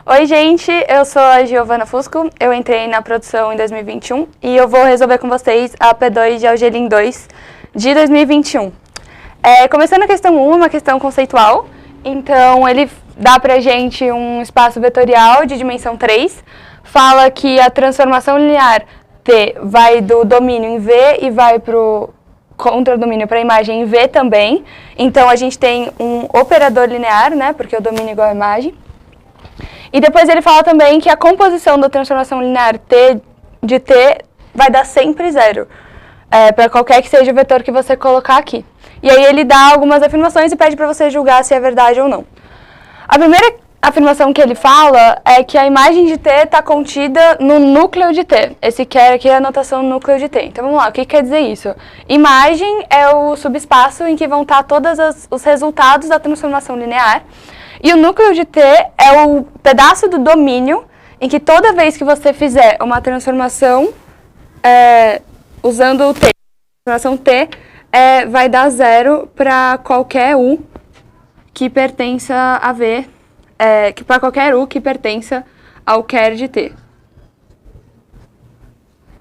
Oi, gente, eu sou a Giovana Fusco, eu entrei na produção em 2021 e eu vou resolver com vocês a P2 de Algelin 2 de 2021. Começando a questão 1, uma questão conceitual, então ele dá pra gente um espaço vetorial de dimensão 3, fala que a transformação linear T vai do domínio em V e vai pro contradomínio para a imagem em V também, então a gente tem um operador linear, né, porque o domínio é igual à imagem. E depois ele fala também que a composição da transformação linear T de T vai dar sempre zero, para qualquer que seja o vetor que você colocar aqui. E aí ele dá algumas afirmações e pede para você julgar se é verdade ou não. A primeira afirmação que ele fala é que a imagem de T está contida no núcleo de T. Esse quer aqui é a notação núcleo de T. Então vamos lá, o que quer dizer isso? Imagem é o subespaço em que vão estar todos os resultados da transformação linear. E o núcleo de T é o pedaço do domínio em que toda vez que você fizer uma transformação usando o T, transformação T, vai dar zero para qualquer U que pertença a V, para qualquer U que pertença ao quer de T.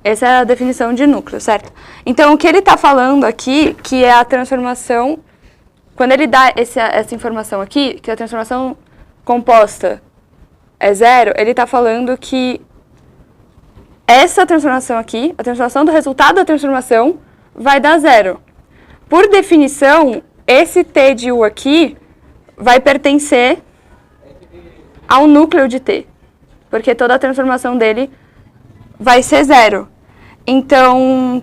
Essa é a definição de núcleo, certo? Então, o que ele está falando aqui, que é a transformação... Quando ele dá essa informação aqui, que a transformação composta é zero, ele está falando que essa transformação aqui, a transformação do resultado da transformação, vai dar zero. Por definição, esse T de U aqui vai pertencer ao núcleo de T, porque toda a transformação dele vai ser zero. Então...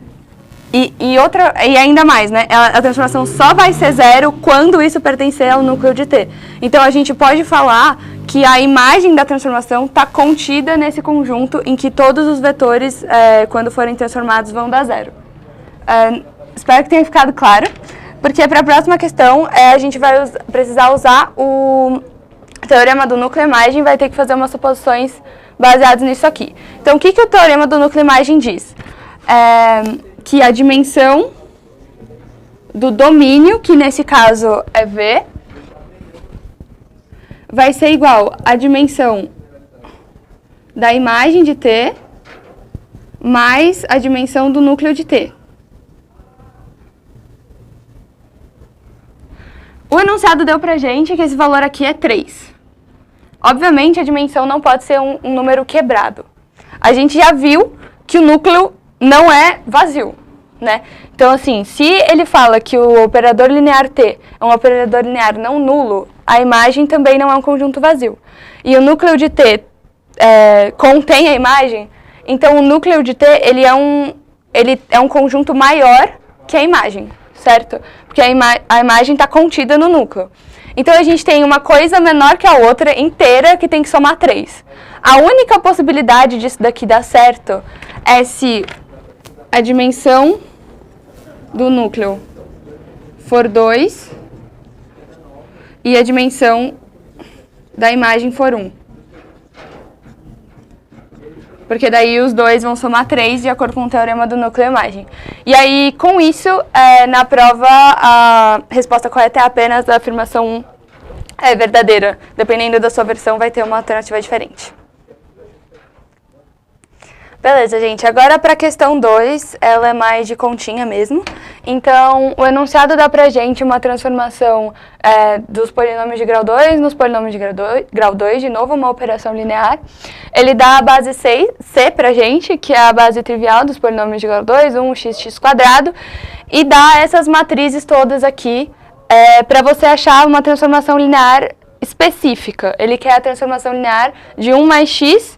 E ainda mais, né? A transformação só vai ser zero quando isso pertencer ao núcleo de T. Então, a gente pode falar que a imagem da transformação está contida nesse conjunto em que todos os vetores, quando forem transformados, vão dar zero. Espero que tenha ficado claro, porque para a próxima questão, a gente vai precisar usar o teorema do núcleo-imagem, vai ter que fazer umas suposições baseadas nisso aqui. Então, o que o teorema do núcleo-imagem diz? Que a dimensão do domínio, que nesse caso é V, vai ser igual à dimensão da imagem de T mais a dimensão do núcleo de T. O enunciado deu pra gente que esse valor aqui é 3. Obviamente, a dimensão não pode ser um número quebrado. A gente já viu que o núcleo não é vazio, né? Então, assim, se ele fala que o operador linear T é um operador linear não nulo, a imagem também não é um conjunto vazio. E o núcleo de T contém a imagem, então o núcleo de T ele é um conjunto maior que a imagem, certo? Porque a imagem está contida no núcleo. Então, a gente tem uma coisa menor que a outra inteira que tem que somar 3. A única possibilidade disso daqui dar certo é se a dimensão do núcleo for 2 e a dimensão da imagem for 1. Porque daí os dois vão somar 3 de acordo com o teorema do núcleo-imagem. E aí, com isso, na prova, a resposta correta é apenas a afirmação 1 é verdadeira. Dependendo da sua versão, vai ter uma alternativa diferente. Beleza, gente. Agora para a questão 2, ela é mais de continha mesmo. Então, o enunciado dá pra gente uma transformação dos polinômios de grau 2 nos polinômios de grau 2, de novo uma operação linear. Ele dá a base C pra gente, que é a base trivial dos polinômios de grau 2, 1x², e dá essas matrizes todas aqui para você achar uma transformação linear específica. Ele quer a transformação linear de 1 mais x,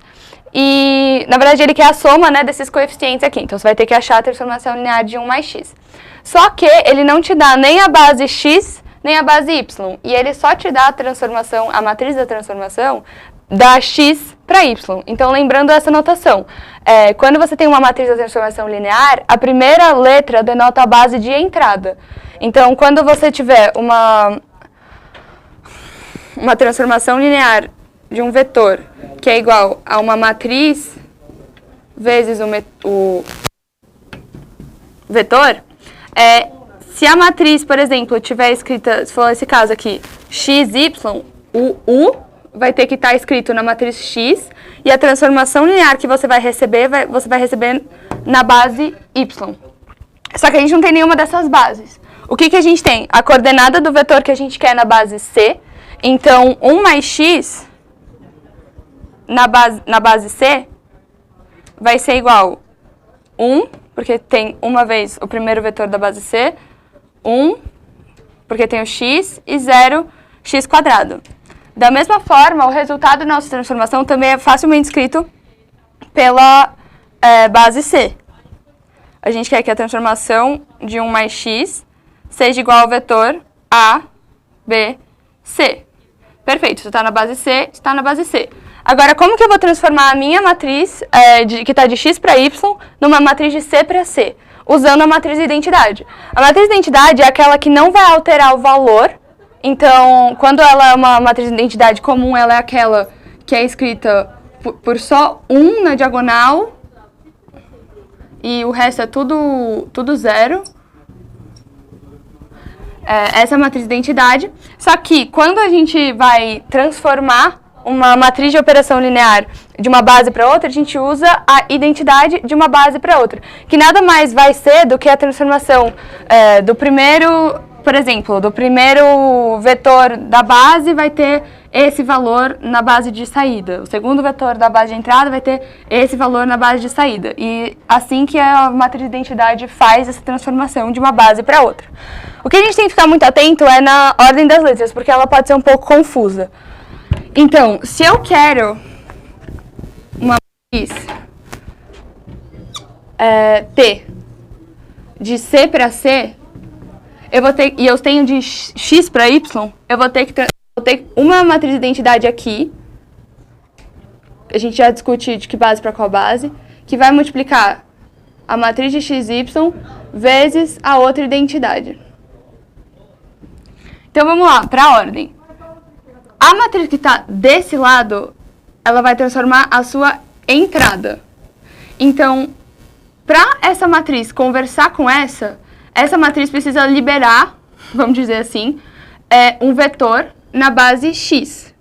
e, na verdade, ele quer a soma, né, desses coeficientes aqui. Então, você vai ter que achar a transformação linear de 1 mais x. Só que ele não te dá nem a base x, nem a base y. E ele só te dá a matriz da transformação da x para y. Então, lembrando essa notação. Quando você tem uma matriz da transformação linear, a primeira letra denota a base de entrada. Então, quando você tiver uma transformação linear de um vetor que é igual a uma matriz vezes o vetor, se a matriz, por exemplo, tiver escrita, se for esse caso aqui, xy, o U vai ter que estar escrito na matriz X, e a transformação linear que você vai receber na base Y. Só que a gente não tem nenhuma dessas bases. O que a gente tem? A coordenada do vetor que a gente quer na base C. Então, 1 mais x na base C vai ser igual a 1, porque tem uma vez o primeiro vetor da base C, 1, porque tem o x, e 0, x quadrado. Da mesma forma, o resultado da nossa transformação também é facilmente escrito pela base C. A gente quer que a transformação de 1 mais x seja igual ao vetor A, B, C. Perfeito, isso está na base C, está na base C. Agora, como que eu vou transformar a minha matriz, que está de x para y, numa matriz de C para C? Usando a matriz de identidade. A matriz de identidade é aquela que não vai alterar o valor. Então, quando ela é uma matriz de identidade comum, ela é aquela que é escrita por só 1 na diagonal, e o resto é tudo zero. Essa é a matriz de identidade. Só que quando a gente vai transformar uma matriz de operação linear de uma base para outra, a gente usa a identidade de uma base para outra, que nada mais vai ser do que a transformação do primeiro, por exemplo, do primeiro vetor da base vai ter esse valor na base de saída. O segundo vetor da base de entrada vai ter esse valor na base de saída. E assim que a matriz de identidade faz essa transformação de uma base para outra. O que a gente tem que ficar muito atento é na ordem das letras, porque ela pode ser um pouco confusa. Então, se eu quero uma matriz T de C para C, e eu tenho de X para Y, eu vou ter uma matriz de identidade aqui, a gente já discute de que base para qual base, que vai multiplicar a matriz de XY vezes a outra identidade. Então vamos lá, para a ordem. A matriz que está desse lado, ela vai transformar a sua entrada. Então, para essa matriz conversar com essa matriz precisa liberar, vamos dizer assim, um vetor na base X,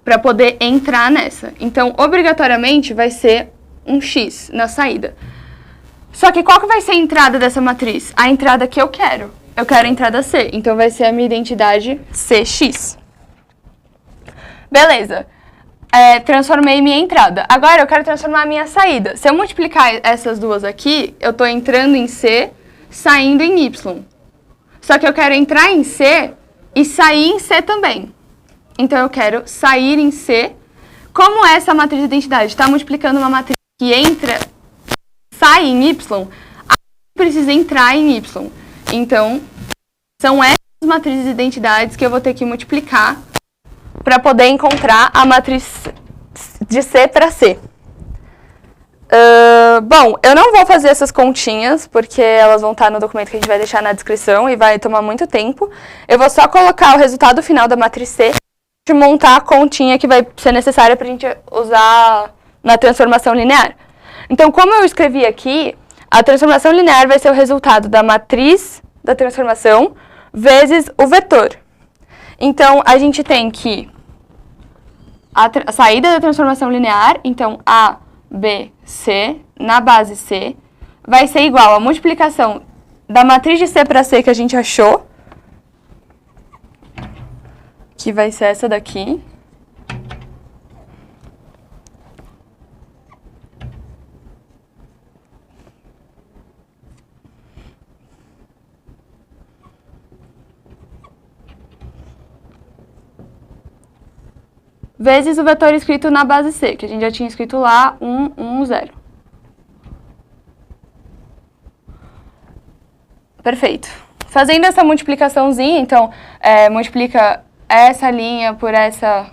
para poder entrar nessa. Então, obrigatoriamente, vai ser um X na saída. Só que qual que vai ser a entrada dessa matriz? A entrada que eu quero. Eu quero a entrada C, então vai ser a minha identidade CX. Beleza. Transformei minha entrada. Agora eu quero transformar a minha saída. Se eu multiplicar essas duas aqui, eu estou entrando em C, saindo em Y. Só que eu quero entrar em C e sair em C também. Então eu quero sair em C. Como essa matriz de identidade está multiplicando uma matriz que sai em Y, a precisa entrar em Y. Então, são essas matrizes de identidades que eu vou ter que multiplicar para poder encontrar a matriz de C para C. Bom, eu não vou fazer essas continhas, porque elas vão estar no documento que a gente vai deixar na descrição e vai tomar muito tempo. Eu vou só colocar o resultado final da matriz C e montar a continha que vai ser necessária para a gente usar na transformação linear. Então, como eu escrevi aqui, a transformação linear vai ser o resultado da matriz da transformação vezes o vetor. Então, a gente tem que a saída da transformação linear, então A, B, C, na base C, vai ser igual à multiplicação da matriz de C para C que a gente achou, que vai ser essa daqui, vezes o vetor escrito na base C, que a gente já tinha escrito lá, 1, 1, 0. Perfeito. Fazendo essa multiplicaçãozinha, então, multiplica essa linha por essa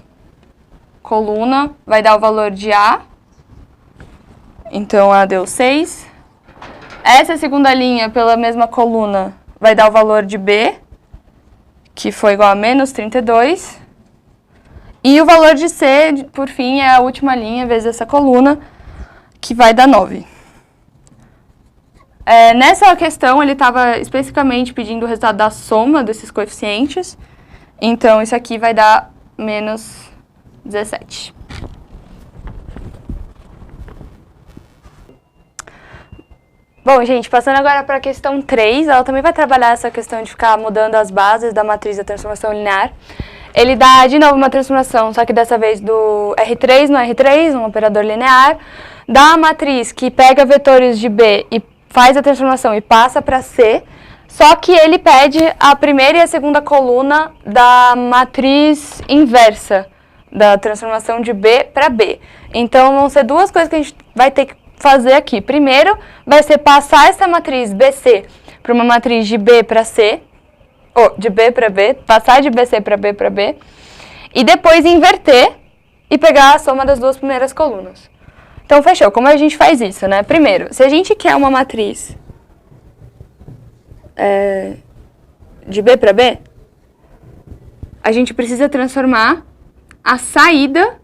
coluna, vai dar o valor de A. Então, A deu 6. Essa segunda linha, pela mesma coluna, vai dar o valor de B, que foi igual a menos 32. E o valor de C, por fim, é a última linha vezes essa coluna, que vai dar 9. Nessa questão, ele estava especificamente pedindo o resultado da soma desses coeficientes. Então, isso aqui vai dar menos 17. Bom, gente, passando agora para a questão 3, ela também vai trabalhar essa questão de ficar mudando as bases da matriz da transformação linear. Ele dá, de novo, uma transformação, só que dessa vez do R3 no R3, um operador linear, dá a matriz que pega vetores de B e faz a transformação e passa para C, só que ele pede a primeira e a segunda coluna da matriz inversa, da transformação de B para B. Então, vão ser duas coisas que a gente vai ter que fazer aqui. Primeiro, vai ser passar essa matriz BC para uma matriz de B para C, ou de B para B, passar de BC para B para B, e depois inverter e pegar a soma das duas primeiras colunas. Então, fechou. Como a gente faz isso, né? Primeiro, se a gente quer uma matriz de B para B, a gente precisa transformar a saída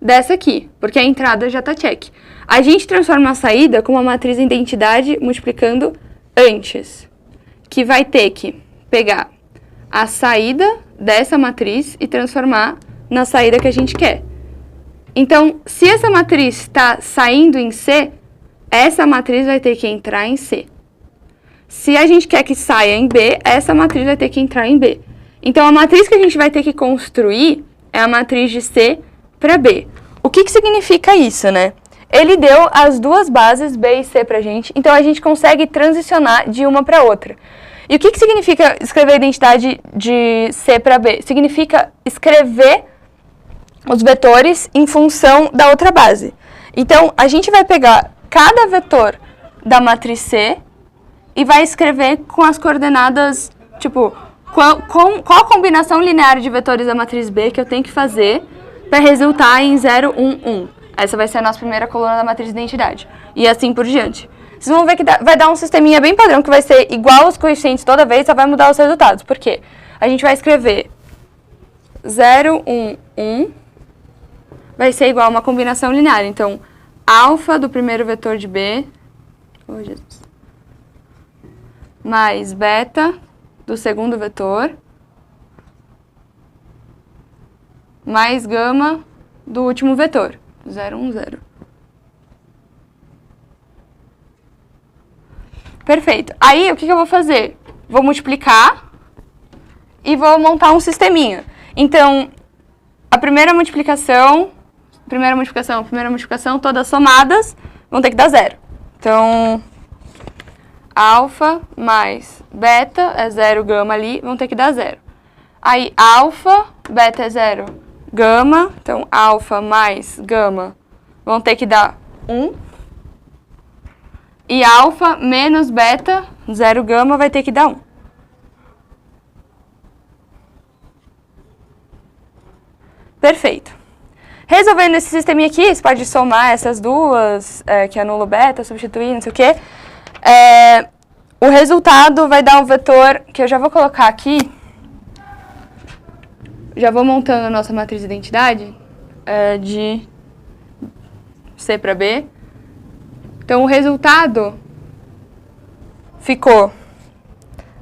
dessa aqui, porque a entrada já está check. A gente transforma a saída com uma matriz identidade multiplicando antes, que vai ter que pegar a saída dessa matriz e transformar na saída que a gente quer. Então, se essa matriz está saindo em C, essa matriz vai ter que entrar em C. Se a gente quer que saia em B, essa matriz vai ter que entrar em B. Então, a matriz que a gente vai ter que construir é a matriz de C para B. O que significa isso, né? Ele deu as duas bases, B e C, pra gente, então a gente consegue transicionar de uma para outra. E o que significa escrever a identidade de C para B? Significa escrever os vetores em função da outra base. Então, a gente vai pegar cada vetor da matriz C e vai escrever com as coordenadas, tipo, qual a combinação linear de vetores da matriz B que eu tenho que fazer para resultar em 0, 1, 1. Essa vai ser a nossa primeira coluna da matriz de identidade. E assim por diante. Vocês vão ver que vai dar um sisteminha bem padrão, que vai ser igual aos coeficientes toda vez, só vai mudar os resultados. Por quê? A gente vai escrever 0, 1, 1, vai ser igual a uma combinação linear. Então, alfa do primeiro vetor de B, oh, Jesus, mais beta do segundo vetor, mais gama do último vetor, 0, 1, 0. Perfeito. Aí, o que eu vou fazer? Vou multiplicar e vou montar um sisteminha. Então, a primeira multiplicação, todas somadas, vão ter que dar 0. Então, alfa mais beta é 0, gama ali, vão ter que dar 0. Aí, alfa, beta é 0, gama, então alfa mais gama vão ter que dar 1. E alfa menos beta, 0 gama, vai ter que dar 1. Perfeito. Resolvendo esse sisteminha aqui, você pode somar essas duas, que anula o beta, substituir, não sei o quê. O resultado vai dar um vetor que eu já vou colocar aqui. Já vou montando a nossa matriz de identidade de C para B. Então, o resultado ficou,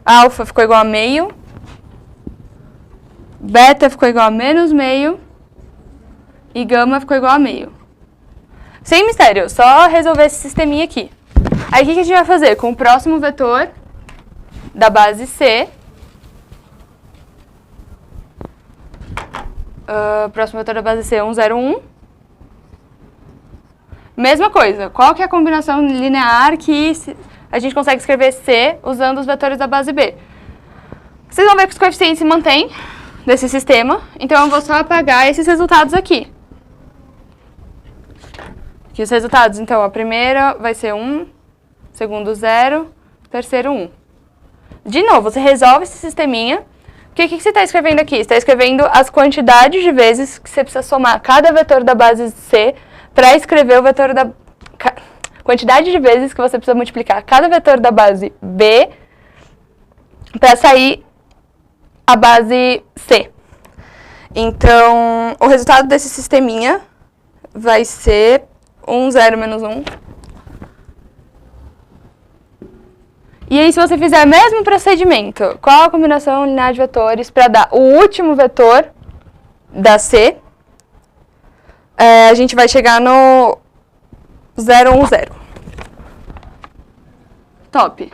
alfa ficou igual a meio, beta ficou igual a menos meio e gama ficou igual a meio. Sem mistério, só resolver esse sisteminha aqui. Aí, o que a gente vai fazer? Com o próximo vetor da base C, próximo vetor da base C é 1, 0, 1. Mesma coisa, qual que é a combinação linear que a gente consegue escrever C usando os vetores da base B? Vocês vão ver que os coeficientes se mantêm desse sistema, então eu vou só apagar esses resultados aqui. Aqui os resultados, então, a primeira vai ser 1, segundo 0, terceiro 1. De novo, você resolve esse sisteminha. O que você está escrevendo aqui? Você está escrevendo as quantidades de vezes que você precisa somar cada vetor da base C para escrever o vetor da... quantidade de vezes que você precisa multiplicar cada vetor da base B para sair a base C. Então, o resultado desse sisteminha vai ser 1, 0, menos 1. E aí, se você fizer o mesmo procedimento, qual a combinação linear de vetores para dar o último vetor da C? a gente vai chegar no 0, 1, 0. Top.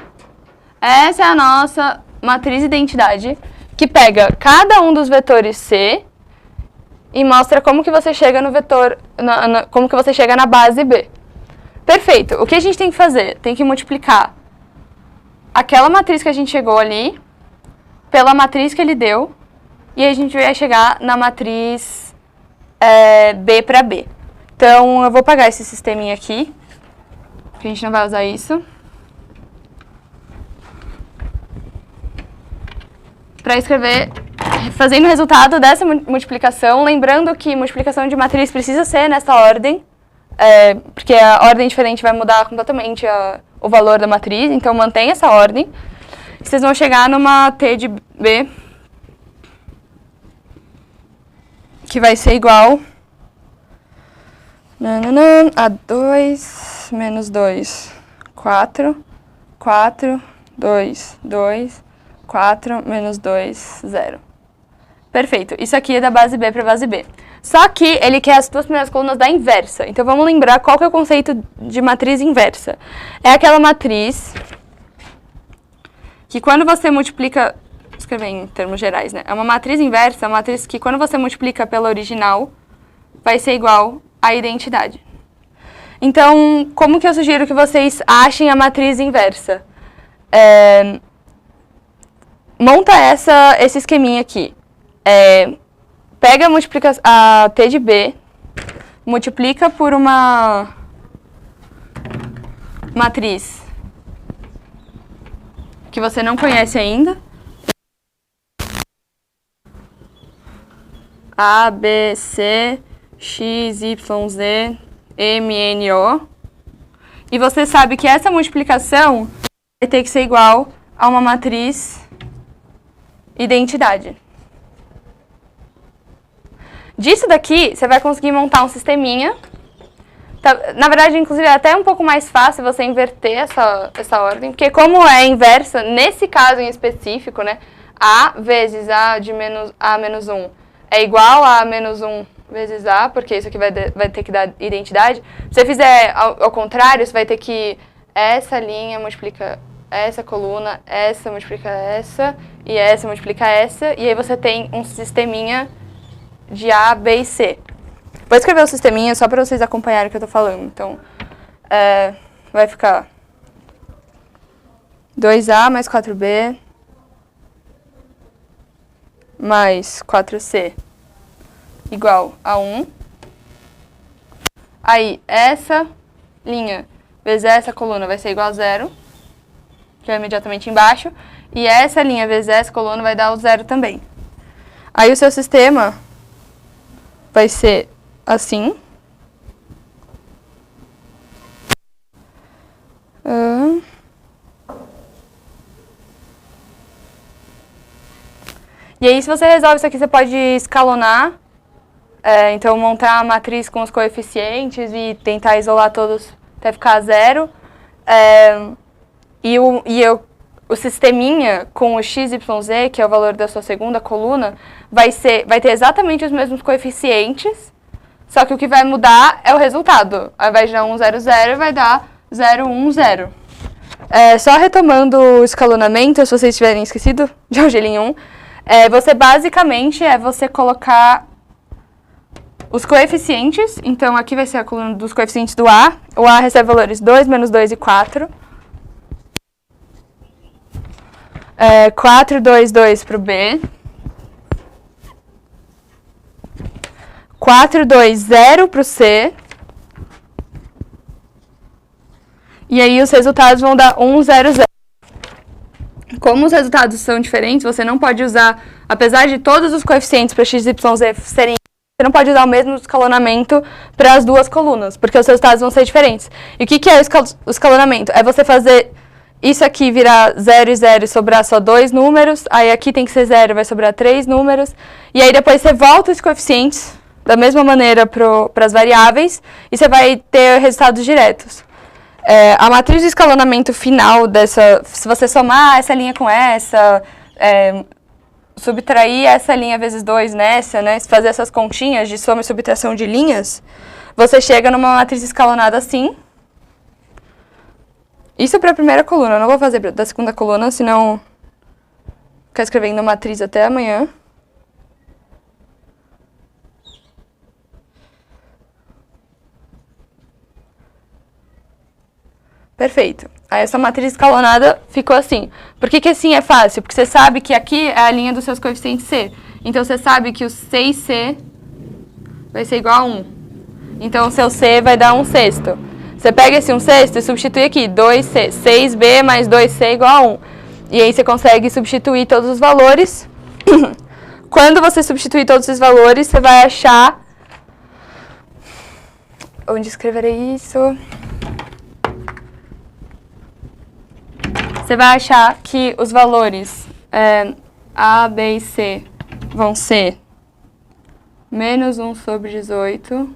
Essa é a nossa matriz identidade, que pega cada um dos vetores C e mostra como que você chega no vetor, como que você chega na base B. Perfeito. O que a gente tem que fazer? Tem que multiplicar aquela matriz que a gente chegou ali pela matriz que ele deu, e aí a gente vai chegar na matriz B para B. Então, eu vou apagar esse sisteminha aqui, porque a gente não vai usar isso. Para escrever, fazendo o resultado dessa multiplicação, lembrando que multiplicação de matriz precisa ser nessa ordem, porque a ordem diferente vai mudar completamente o valor da matriz, então mantém essa ordem. Vocês vão chegar numa T de B, que vai ser igual a 2 menos 2, 4, 4, 2, 2, 4 menos 2, 0. Perfeito. Isso aqui é da base B para base B. Só que ele quer as duas primeiras colunas da inversa. Então, vamos lembrar qual que é o conceito de matriz inversa. É aquela matriz que quando você multiplica... Vou escrever em termos gerais, né? É uma matriz inversa, é uma matriz que quando você multiplica pela original, vai ser igual à identidade. Então, como que eu sugiro que vocês achem a matriz inversa? Monta esse esqueminha aqui. Pega a T de B, multiplica por uma matriz que você não conhece ainda. A, B, C, X, Y, Z, M, N, O. E você sabe que essa multiplicação vai ter que ser igual a uma matriz identidade. Disso daqui, você vai conseguir montar um sisteminha. Na verdade, inclusive, é até um pouco mais fácil você inverter essa ordem, porque como é inversa, nesse caso em específico, né, A vezes A de A menos 1 é igual a menos 1 vezes A, porque isso aqui vai ter que dar identidade. Se você fizer ao contrário, você vai ter que essa linha multiplica essa coluna, essa multiplica essa, e essa multiplica essa, e aí você tem um sisteminha de A, B e C. Vou escrever o sisteminha só para vocês acompanharem o que eu tô falando. Então, vai ficar 2A mais 4B mais 4C igual a 1. Aí, essa linha vezes essa coluna vai ser igual a 0, que é imediatamente embaixo. E essa linha vezes essa coluna vai dar o 0 também. Aí o seu sistema vai ser assim. E aí, se você resolve isso aqui, você pode escalonar. Então, montar a matriz com os coeficientes e tentar isolar todos até ficar 0. O sisteminha com o XYZ, que é o valor da sua segunda coluna, vai ter exatamente os mesmos coeficientes, só que o que vai mudar é o resultado. Ao invés de dar 1, 0, 0, vai dar 0, 1, 0. Só retomando o escalonamento, se vocês tiverem esquecido de Algelin 1, você basicamente você colocar os coeficientes. Então, aqui vai ser a coluna dos coeficientes do A. O A recebe valores 2, menos 2 e 4. 4, 2, 2 para o B. 4, 2, 0 para o C. E aí os resultados vão dar 1, 0, 0. Como os resultados são diferentes, você não pode usar, apesar de todos os coeficientes para x, y, z serem, você não pode usar o mesmo escalonamento para as duas colunas, porque os resultados vão ser diferentes. E o que é o escalonamento? É você fazer isso aqui virar 0 e 0 e sobrar só 2 números, aí aqui tem que ser 0, vai sobrar 3 números, e aí depois você volta os coeficientes da mesma maneira para as variáveis, e você vai ter resultados diretos. A matriz de escalonamento final se você somar essa linha com essa, subtrair essa linha vezes 2 nessa, né? Fazer essas continhas de soma e subtração de linhas, você chega numa matriz escalonada assim. Isso para a primeira coluna, eu não vou fazer da segunda coluna, senão ficar escrevendo matriz até amanhã. Perfeito. Aí essa matriz escalonada ficou assim. Por que assim é fácil? Porque você sabe que aqui é a linha dos seus coeficientes C. Então você sabe que o 6C vai ser igual a 1. Então o seu C vai dar 1/6. Você pega esse 1/6 e substitui aqui. 2C, 6B mais 2C igual a 1. E aí você consegue substituir todos os valores. Quando você substituir todos os valores, você vai achar... Onde escreverei isso? Você vai achar que os valores A, B e C vão ser menos 1/18,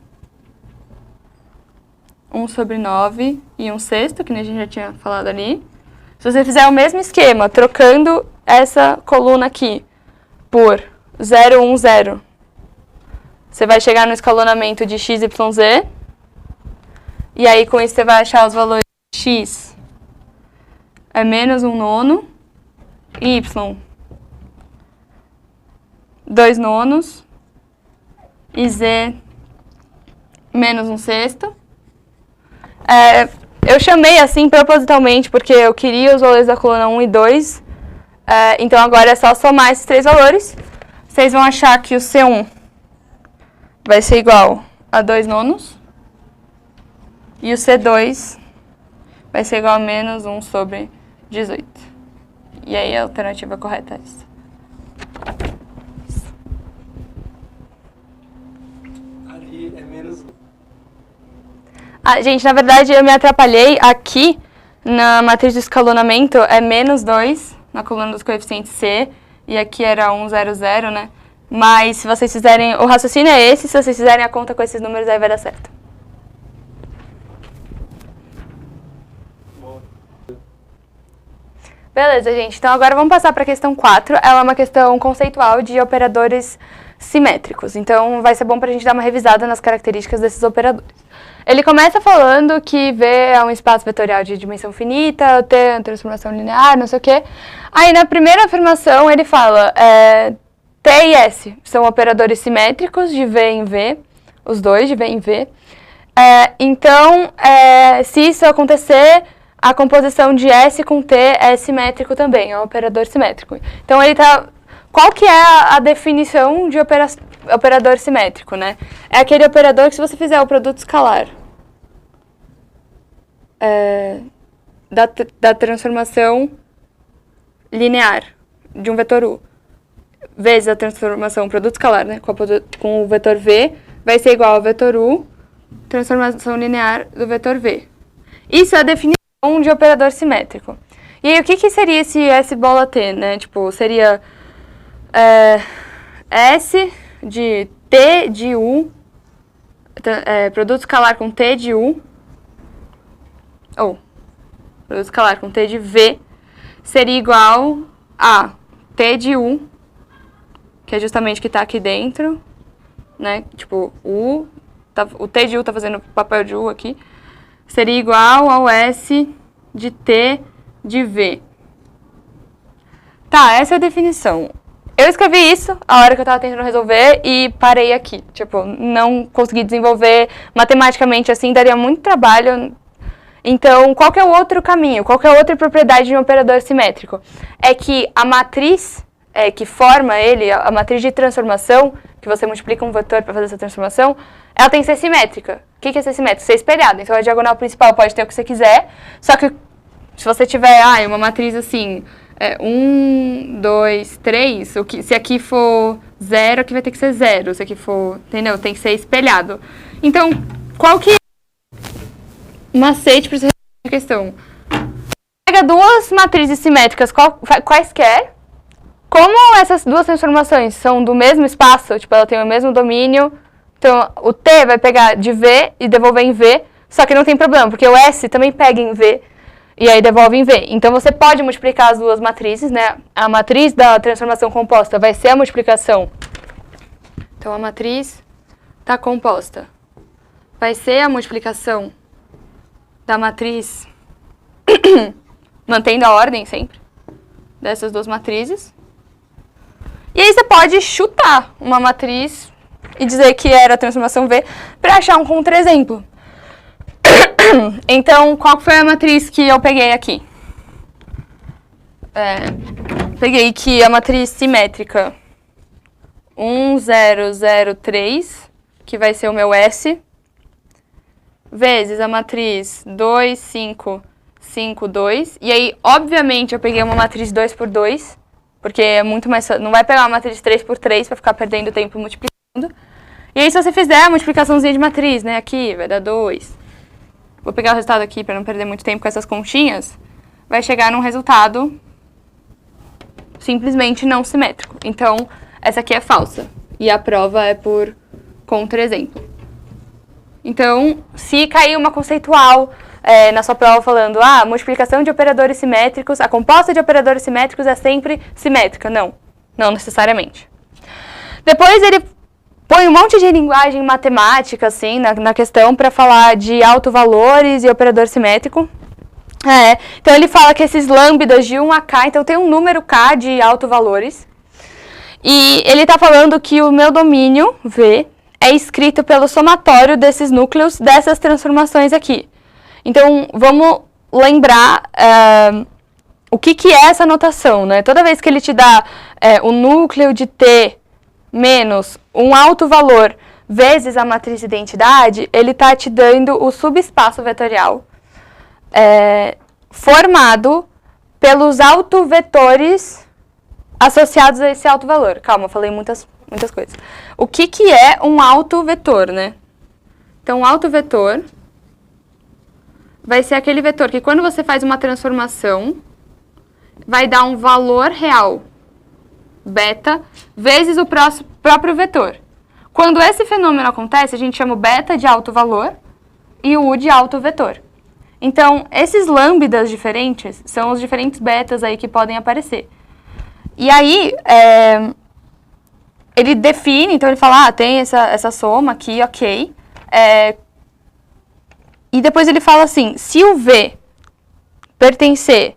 1/9 e 1/6, que a gente já tinha falado ali. Se você fizer o mesmo esquema, trocando essa coluna aqui por 0, 1, 0, você vai chegar no escalonamento de x, y, z. E aí, com isso, você vai achar os valores de x é menos 1/9, y 2/9 e z menos 1/6. Eu chamei assim propositalmente porque eu queria os valores da coluna 1 e 2. Então agora é só somar esses três valores. Vocês vão achar que o C1 vai ser igual a 2/9 e o C2 vai ser igual a menos 1/18. E aí a alternativa correta é essa. Ali é menos... Gente, na verdade eu me atrapalhei aqui na matriz de escalonamento, é menos 2 na coluna dos coeficientes C, e aqui era 1, 0, 0, né? Mas se vocês fizerem, o raciocínio é esse, se vocês fizerem a conta com esses números aí vai dar certo. Beleza, gente. Então agora vamos passar para a questão 4. Ela é uma questão conceitual de operadores simétricos. Então vai ser bom para a gente dar uma revisada nas características desses operadores. Ele começa falando que V é um espaço vetorial de dimensão finita, T é uma transformação linear, não sei o quê. Aí na primeira afirmação ele fala T e S são operadores simétricos de V em V, os dois de V em V. Então, se isso acontecer, a composição de S com T é simétrico também, é um operador simétrico. Então, ele tá... Qual que é a definição de operador simétrico, né? É aquele operador que se você fizer o produto escalar da transformação linear de um vetor U vezes a transformação produto escalar, né? Com o vetor V, vai ser igual ao vetor U, transformação linear do vetor V. Isso é a definição de operador simétrico. E aí, o que seria esse S bola T, né? Tipo, seria S de T de U, produto escalar com T de U, ou produto escalar com T de V, seria igual a T de U, que é justamente o que está aqui dentro, né? Tipo, o T de U está fazendo o papel de U aqui, seria igual ao S de T de V. Tá, essa é a definição. Eu escrevi isso a hora que eu estava tentando resolver e parei aqui. Tipo, não consegui desenvolver matematicamente assim, daria muito trabalho. Então, qual que é o outro caminho? Qual que é a outra propriedade de um operador simétrico? É que a matriz que forma ele, a matriz de transformação, que você multiplica um vetor para fazer essa transformação, ela tem que ser simétrica. O que é ser simétrico? Ser espelhada. Então, a diagonal principal pode ter o que você quiser, só que se você tiver uma matriz assim, 1, 2, 3, se aqui for 0, aqui vai ter que ser 0. Se aqui for, entendeu? Tem que ser espelhado. Então, qual que é o macete para você resolver a questão? Pega duas matrizes simétricas quaisquer. Como essas duas transformações são do mesmo espaço, tipo, ela tem o mesmo domínio, então o T vai pegar de V e devolver em V, só que não tem problema, porque o S também pega em V. E aí devolve em V. Então, você pode multiplicar as duas matrizes, né? A matriz da transformação composta vai ser a multiplicação. Então, a matriz está composta. Vai ser a multiplicação da matriz, mantendo a ordem sempre, dessas duas matrizes. E aí você pode chutar uma matriz e dizer que era a transformação V para achar um contra-exemplo. Então, qual foi a matriz que eu peguei aqui? Peguei aqui a matriz simétrica 1, 0, 0, 3, que vai ser o meu S, vezes a matriz 2, 5, 5, 2. E aí, obviamente, eu peguei uma matriz 2 por 2, porque é muito mais... Não vai pegar uma matriz 3 por 3 para ficar perdendo tempo multiplicando. E aí, se você fizer a multiplicaçãozinha de matriz, né, aqui, vai dar 2. Vou pegar o resultado aqui para não perder muito tempo com essas continhas. Vai chegar num resultado simplesmente não simétrico. Então, essa aqui é falsa. E a prova é por contra-exemplo. Então, se cair uma conceitual na sua prova falando multiplicação de operadores simétricos, a composta de operadores simétricos é sempre simétrica. Não, não necessariamente. Depois ele põe um monte de linguagem matemática, assim, na questão para falar de autovalores e operador simétrico. Então, ele fala que esses lambdas de 1 a k, então tem um número k de autovalores. E ele está falando que o meu domínio, V, é escrito pelo somatório desses núcleos, dessas transformações aqui. Então, vamos lembrar o que é essa notação, né? Toda vez que ele te dá o núcleo de T menos um alto valor vezes a matriz de identidade, ele está te dando o subespaço vetorial formado pelos autovetores associados a esse alto valor. Calma, eu falei muitas coisas. O que é um autovetor, né? Então, um autovetor vai ser aquele vetor que quando você faz uma transformação, vai dar um valor real, beta, vezes o próprio vetor. Quando esse fenômeno acontece, a gente chama o beta de alto valor e o U de alto vetor. Então, esses lambdas diferentes são os diferentes betas aí que podem aparecer. E aí, ele define, então ele fala, tem essa soma aqui, ok. E depois ele fala assim, se o V pertencer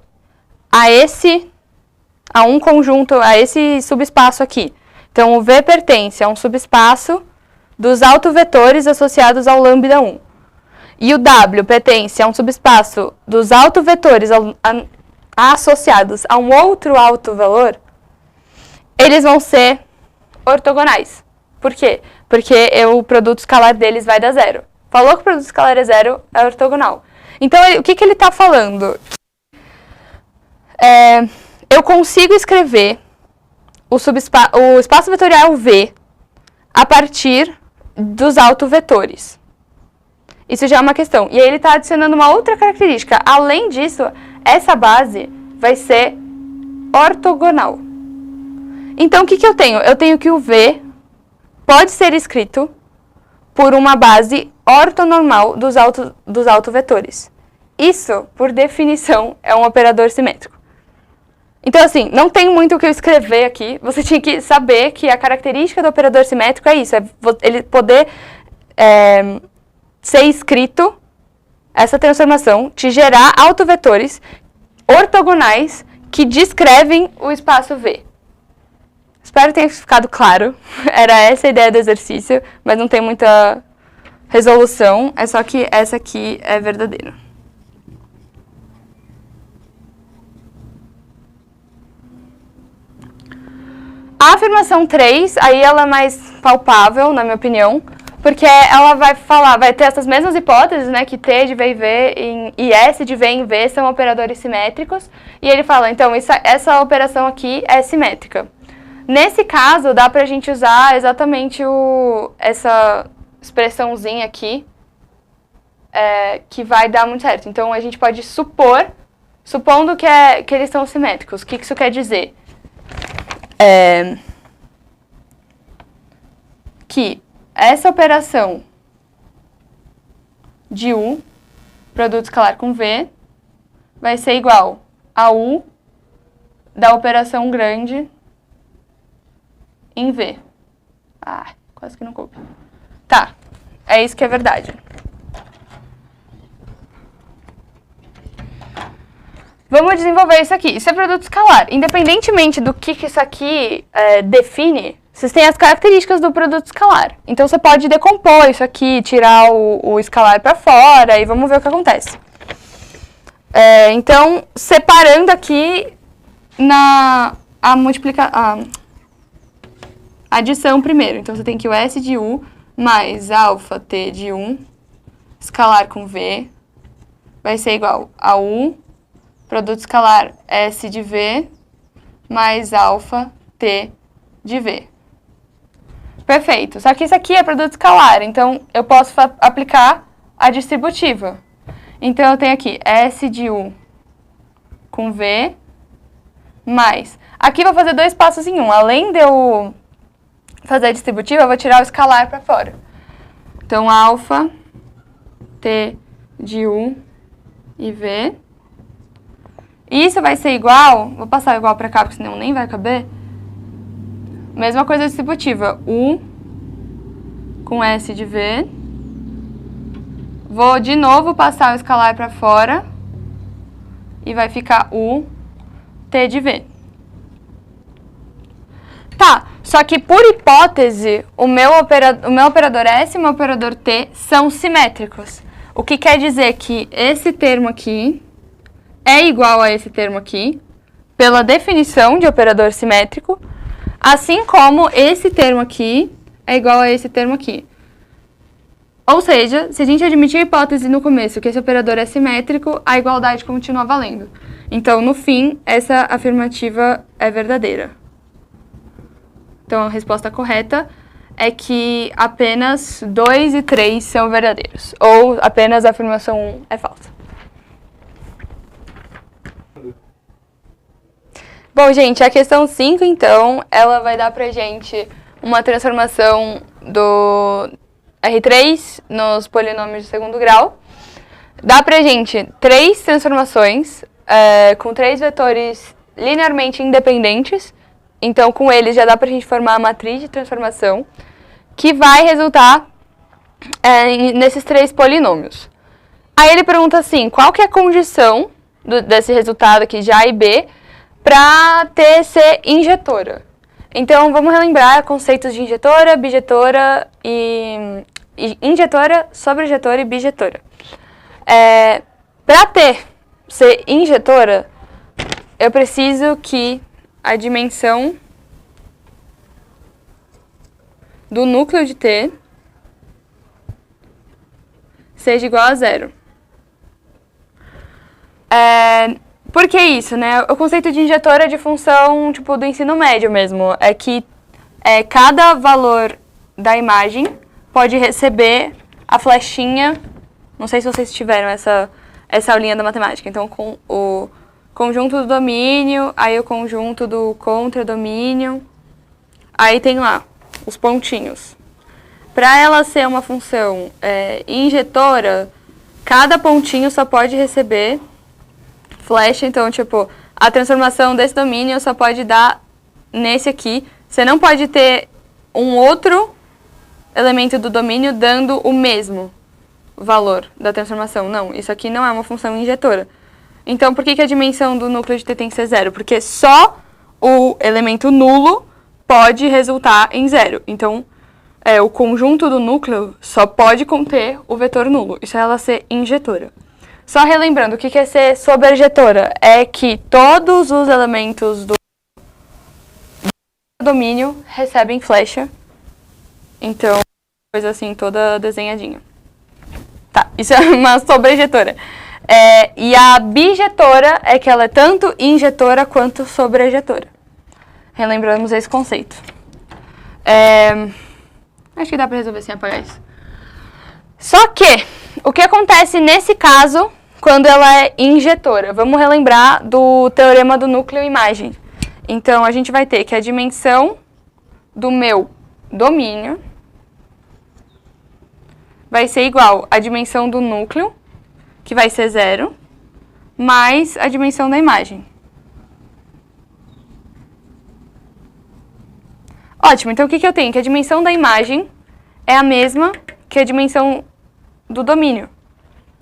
a um conjunto, a esse subespaço aqui. Então, o V pertence a um subespaço dos autovetores associados ao lambda 1. E o W pertence a um subespaço dos autovetores associados a um outro alto valor, eles vão ser ortogonais. Por quê? Porque o produto escalar deles vai dar zero. Falou que o produto escalar é zero, é ortogonal. Então, o que ele está falando? Eu consigo escrever o espaço vetorial V a partir dos autovetores. Isso já é uma questão. E aí ele está adicionando uma outra característica. Além disso, essa base vai ser ortogonal. Então, o que eu tenho? Eu tenho que o V pode ser escrito por uma base ortonormal dos autovetores. Isso, por definição, é um operador simétrico. Então, assim, não tem muito o que eu escrever aqui. Você tinha que saber que a característica do operador simétrico é isso. É ele poder ser escrito, essa transformação, te gerar autovetores ortogonais que descrevem o espaço V. Espero que tenha ficado claro. Era essa a ideia do exercício, mas não tem muita resolução. É só que essa aqui é verdadeira. A afirmação 3, aí ela é mais palpável, na minha opinião, porque ela vai ter essas mesmas hipóteses, né, que T de V em V e S de V em V são operadores simétricos, e ele fala, então, essa operação aqui é simétrica. Nesse caso, dá pra gente usar exatamente essa expressãozinha aqui, que vai dar muito certo. Então, a gente pode supondo que eles são simétricos. O que isso quer dizer? Que essa operação de U, produto escalar com V, vai ser igual a U da operação grande em V. Ah, quase que não coube. Tá, é isso que é verdade. Vamos desenvolver isso aqui. Isso é produto escalar. Independentemente do que isso aqui define, vocês têm as características do produto escalar. Então, você pode decompor isso aqui, tirar o escalar para fora e vamos ver o que acontece. Então, separando aqui a adição primeiro. Então, você tem que o S de U mais alfa T de 1, escalar com V, vai ser igual a U, produto escalar S de V, mais alfa T de V. Perfeito. Só que isso aqui é produto escalar, então eu posso aplicar a distributiva. Então, eu tenho aqui S de U com V, mais... Aqui eu vou fazer dois passos em um. Além de eu fazer a distributiva, eu vou tirar o escalar para fora. Então, alfa T de U e V. Isso vai ser igual... Vou passar igual para cá, porque senão nem vai caber. Mesma coisa distributiva. U com S de V. Vou de novo passar o escalar para fora. E vai ficar U T de V. Tá, só que por hipótese, o meu operador S e o meu operador T são simétricos. O que quer dizer que esse termo aqui é igual a esse termo aqui, pela definição de operador simétrico, assim como esse termo aqui é igual a esse termo aqui. Ou seja, se a gente admitir a hipótese no começo que esse operador é simétrico, a igualdade continua valendo. Então, no fim, essa afirmativa é verdadeira. Então, a resposta correta é que apenas 2 e 3 são verdadeiros, ou apenas a afirmação 1 é falsa. Bom, gente, a questão 5, então, ela vai dar pra gente uma transformação do R3 nos polinômios de segundo grau. Dá pra gente 3 transformações com 3 vetores linearmente independentes. Então, com eles já dá pra gente formar a matriz de transformação, que vai resultar nesses 3 polinômios. Aí ele pergunta assim, qual que é a condição desse resultado aqui de A e B para T ser injetora? Então, vamos relembrar conceitos de injetora, bijetora e injetora, sobrejetora e bijetora. Para T ser injetora, eu preciso que a dimensão do núcleo de T seja igual a 0. Por que isso, né? O conceito de injetora é de função, tipo, do ensino médio mesmo. É que cada valor da imagem pode receber a flechinha. Não sei se vocês tiveram essa aulinha da matemática. Então, com o conjunto do domínio, aí o conjunto do contradomínio, aí tem lá os pontinhos. Para ela ser uma função injetora, cada pontinho só pode receber flecha. Então, tipo, a transformação desse domínio só pode dar nesse aqui. Você não pode ter um outro elemento do domínio dando o mesmo valor da transformação. Não, isso aqui não é uma função injetora. Então, por que a dimensão do núcleo de T tem que ser 0? Porque só o elemento nulo pode resultar em 0. Então, o conjunto do núcleo só pode conter o vetor nulo. Isso é ela ser injetora. Só relembrando, o que é ser sobrejetora? É que todos os elementos do domínio recebem flecha. Então, coisa assim, toda desenhadinha. Tá, isso é uma sobrejetora. E a bijetora é que ela é tanto injetora quanto sobrejetora. Relembramos esse conceito. Acho que dá pra resolver sem apagar isso. Só que, o que acontece nesse caso, quando ela é injetora? Vamos relembrar do teorema do núcleo-imagem. Então, a gente vai ter que a dimensão do meu domínio vai ser igual à dimensão do núcleo, que vai ser 0, mais a dimensão da imagem. Ótimo, então o que eu tenho? Que a dimensão da imagem é a mesma que a dimensão do domínio.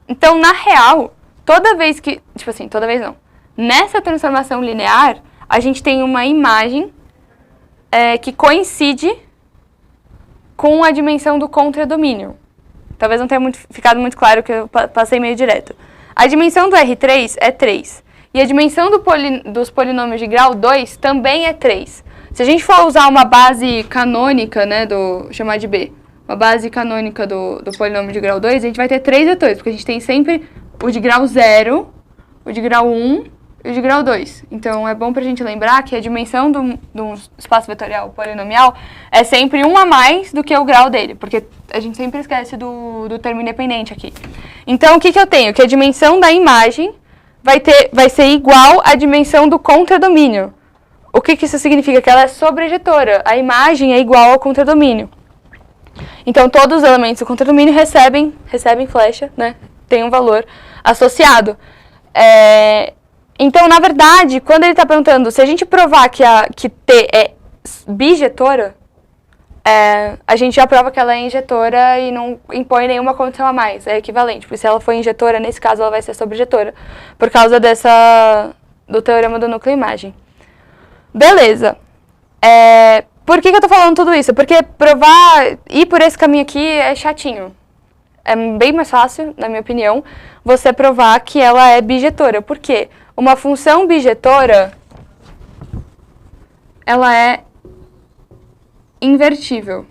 Então, na real, toda vez que... Tipo assim, toda vez não. Nessa transformação linear, a gente tem uma imagem que coincide com a dimensão do contradomínio. Talvez não tenha ficado muito claro, que eu passei meio direto. A dimensão do R3 é 3. E a dimensão dos polinômios de grau 2 também é 3. Se a gente for usar uma base canônica, né, chamar de B, uma base canônica do polinômio de grau 2, a gente vai ter 3 vetores, porque a gente tem sempre o de grau 0, o de grau 1 e o de grau 2. Então, é bom pra gente lembrar que a dimensão do espaço vetorial polinomial é sempre 1 a mais do que o grau dele, porque a gente sempre esquece do termo independente aqui. Então, o que eu tenho? Que a dimensão da imagem vai ser igual à dimensão do contradomínio. O que isso significa? Que ela é sobrejetora. A imagem é igual ao contradomínio. Então, todos os elementos do contradomínio recebem flecha, né? Tem um valor associado. Então, na verdade, quando ele está perguntando se a gente provar que T é bijetora, a gente já prova que ela é injetora e não impõe nenhuma condição a mais. É equivalente. Porque se ela for injetora, nesse caso, ela vai ser sobrejetora. Por causa do teorema do núcleo-imagem. Beleza. Por que eu tô falando tudo isso? Porque ir por esse caminho aqui é chatinho. É bem mais fácil, na minha opinião, você provar que ela é bijetora. Por quê? Uma função bijetora, ela é invertível.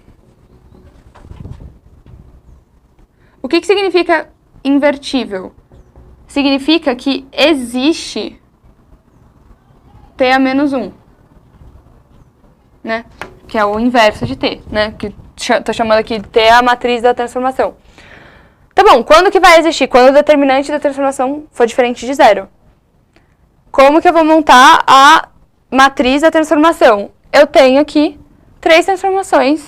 O que significa invertível? Significa que existe T a menos 1. Né? Que é o inverso de T, né? Que tô chamando aqui de T a matriz da transformação. Tá bom, quando que vai existir? Quando o determinante da transformação for diferente de 0. Como que eu vou montar a matriz da transformação? Eu tenho aqui 3 transformações.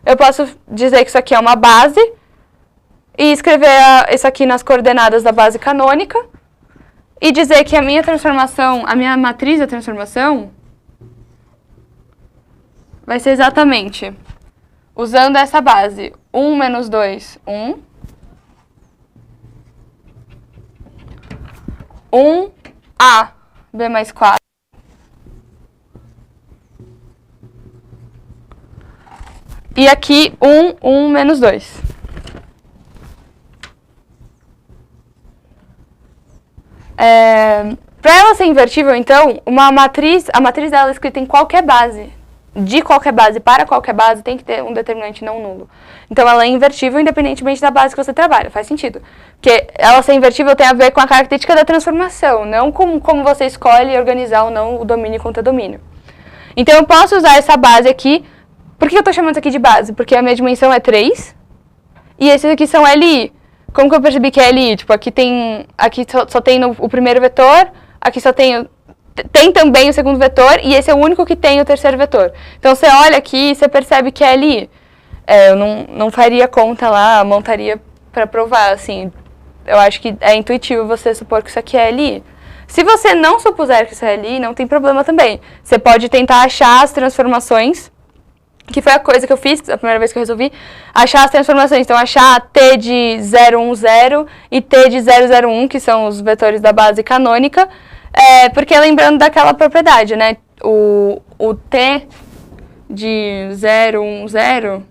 Eu posso dizer que isso aqui é uma base e escrever isso aqui nas coordenadas da base canônica e dizer que a minha matriz da transformação vai ser exatamente, usando essa base, 1 menos 2, 1. 1A, B mais 4. E aqui, 1 menos 2. Para ela ser invertível, então, a matriz dela é escrita em qualquer base. De qualquer base para qualquer base tem que ter um determinante não nulo. Então, ela é invertível independentemente da base que você trabalha. Faz sentido. Porque ela ser invertível tem a ver com a característica da transformação, não com como você escolhe organizar ou não o domínio e contradomínio. Então, eu posso usar essa base aqui. Por que eu estou chamando isso aqui de base? Porque a minha dimensão é 3. E esses aqui são LI. Como que eu percebi que é LI? Tipo, aqui só tem o primeiro vetor, aqui só tem também o segundo vetor, e esse é o único que tem o terceiro vetor. Então, você olha aqui e você percebe que é LI. Eu não faria conta lá, montaria para provar, assim. Eu acho que é intuitivo você supor que isso aqui é LI. Se você não supuser que isso é LI, não tem problema também. Você pode tentar achar as transformações, que foi a coisa que eu fiz, a primeira vez que eu resolvi, achar as transformações. Então, achar T de 010 e T de 001, que são os vetores da base canônica, porque lembrando daquela propriedade, né? O T de 010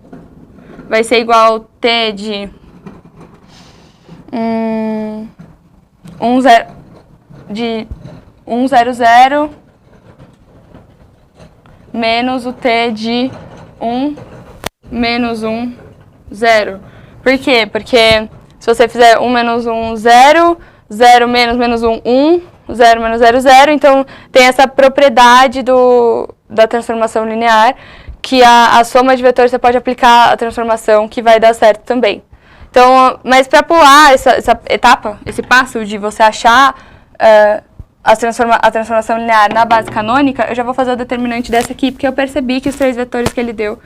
vai ser igual ao T de 100 menos o T de 1 menos 0. Por quê? Porque se você fizer 1 menos 0, 0 menos 1, 0 menos 0, então tem essa propriedade da transformação linear, que a soma de vetores você pode aplicar a transformação que vai dar certo também. Então, mas para pular essa etapa, esse passo de você achar a transformação linear na base canônica, eu já vou fazer o determinante dessa aqui, porque eu percebi que os 3 vetores que ele deu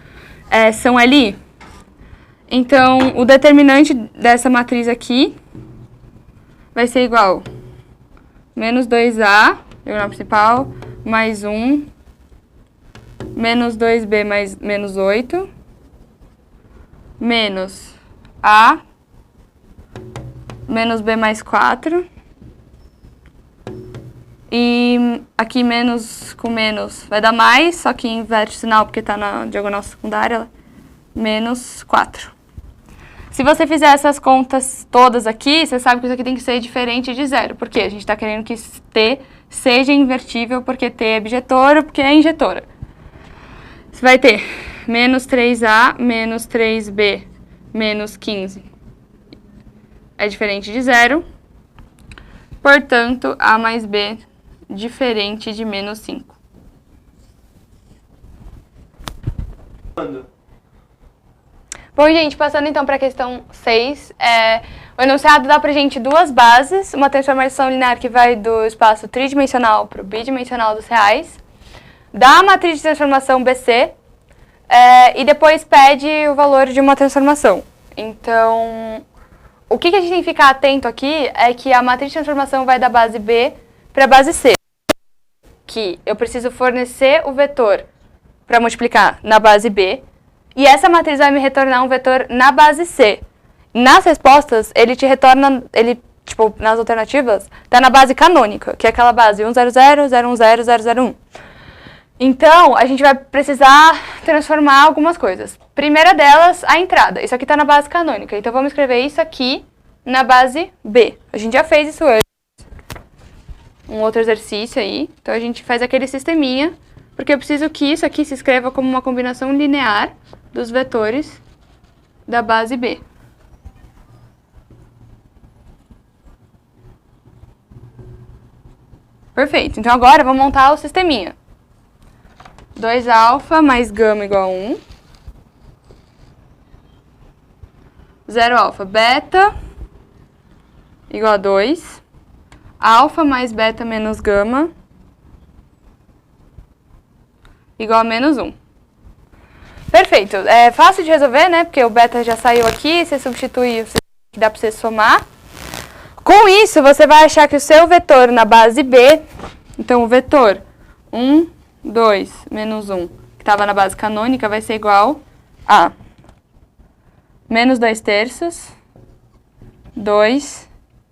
são LI. Então, o determinante dessa matriz aqui vai ser igual menos 2A, diagonal principal, mais 1, menos 2B mais menos 8, menos A, menos B mais 4, e aqui menos com menos vai dar mais, só que inverte o sinal porque está na diagonal secundária, menos 4. Se você fizer essas contas todas aqui, você sabe que isso aqui tem que ser diferente de zero. Por quê? A gente está querendo que T seja invertível, porque T é bijetora, porque é injetora. Você vai ter menos 3A, menos 3B, menos 15. É diferente de zero. Portanto, A mais B diferente de menos 5. Bom, gente, passando então para a questão 6, o enunciado dá pra gente duas bases, uma transformação linear que vai do espaço tridimensional para o bidimensional dos reais, dá a matriz de transformação BC, e depois pede o valor de uma transformação. Então, o que a gente tem que ficar atento aqui é que a matriz de transformação vai da base B para a base C, que eu preciso fornecer o vetor para multiplicar na base B, e essa matriz vai me retornar um vetor na base C. Nas respostas, ele te retorna, tipo, nas alternativas, tá na base canônica, que é aquela base 100, 010, 001. Então, a gente vai precisar transformar algumas coisas. Primeira delas, a entrada. Isso aqui tá na base canônica, então vamos escrever isso aqui na base B. A gente já fez isso antes. Um outro exercício aí. Então, a gente faz aquele sisteminha, porque eu preciso que isso aqui se escreva como uma combinação linear dos vetores da base B. Perfeito. Então, agora vamos montar o sisteminha. 2α mais gama igual a 1. 0α, beta igual a 2. Alfa mais beta menos gama igual a menos 1. Perfeito. É fácil de resolver, né? Porque o beta já saiu aqui, você substitui, dá pra você somar. Com isso, você vai achar que o seu vetor na base B, então o vetor 1, 2, menos 1, que estava na base canônica, vai ser igual a menos 2 terços, 2,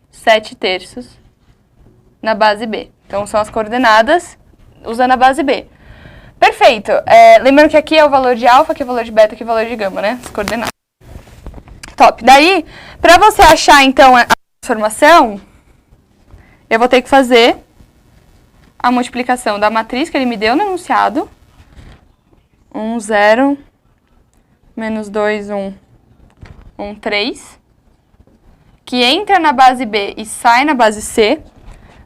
7 terços na base B. Então, são as coordenadas usando a base B. Perfeito. Lembrando que aqui é o valor de alfa, aqui é o valor de beta, aqui é o valor de gama, né? As coordenadas. Top. Daí, para você achar, então, a transformação, eu vou ter que fazer a multiplicação da matriz que ele me deu no enunciado. 1, 0, menos 2, 1, 1, 3, que entra na base B e sai na base C,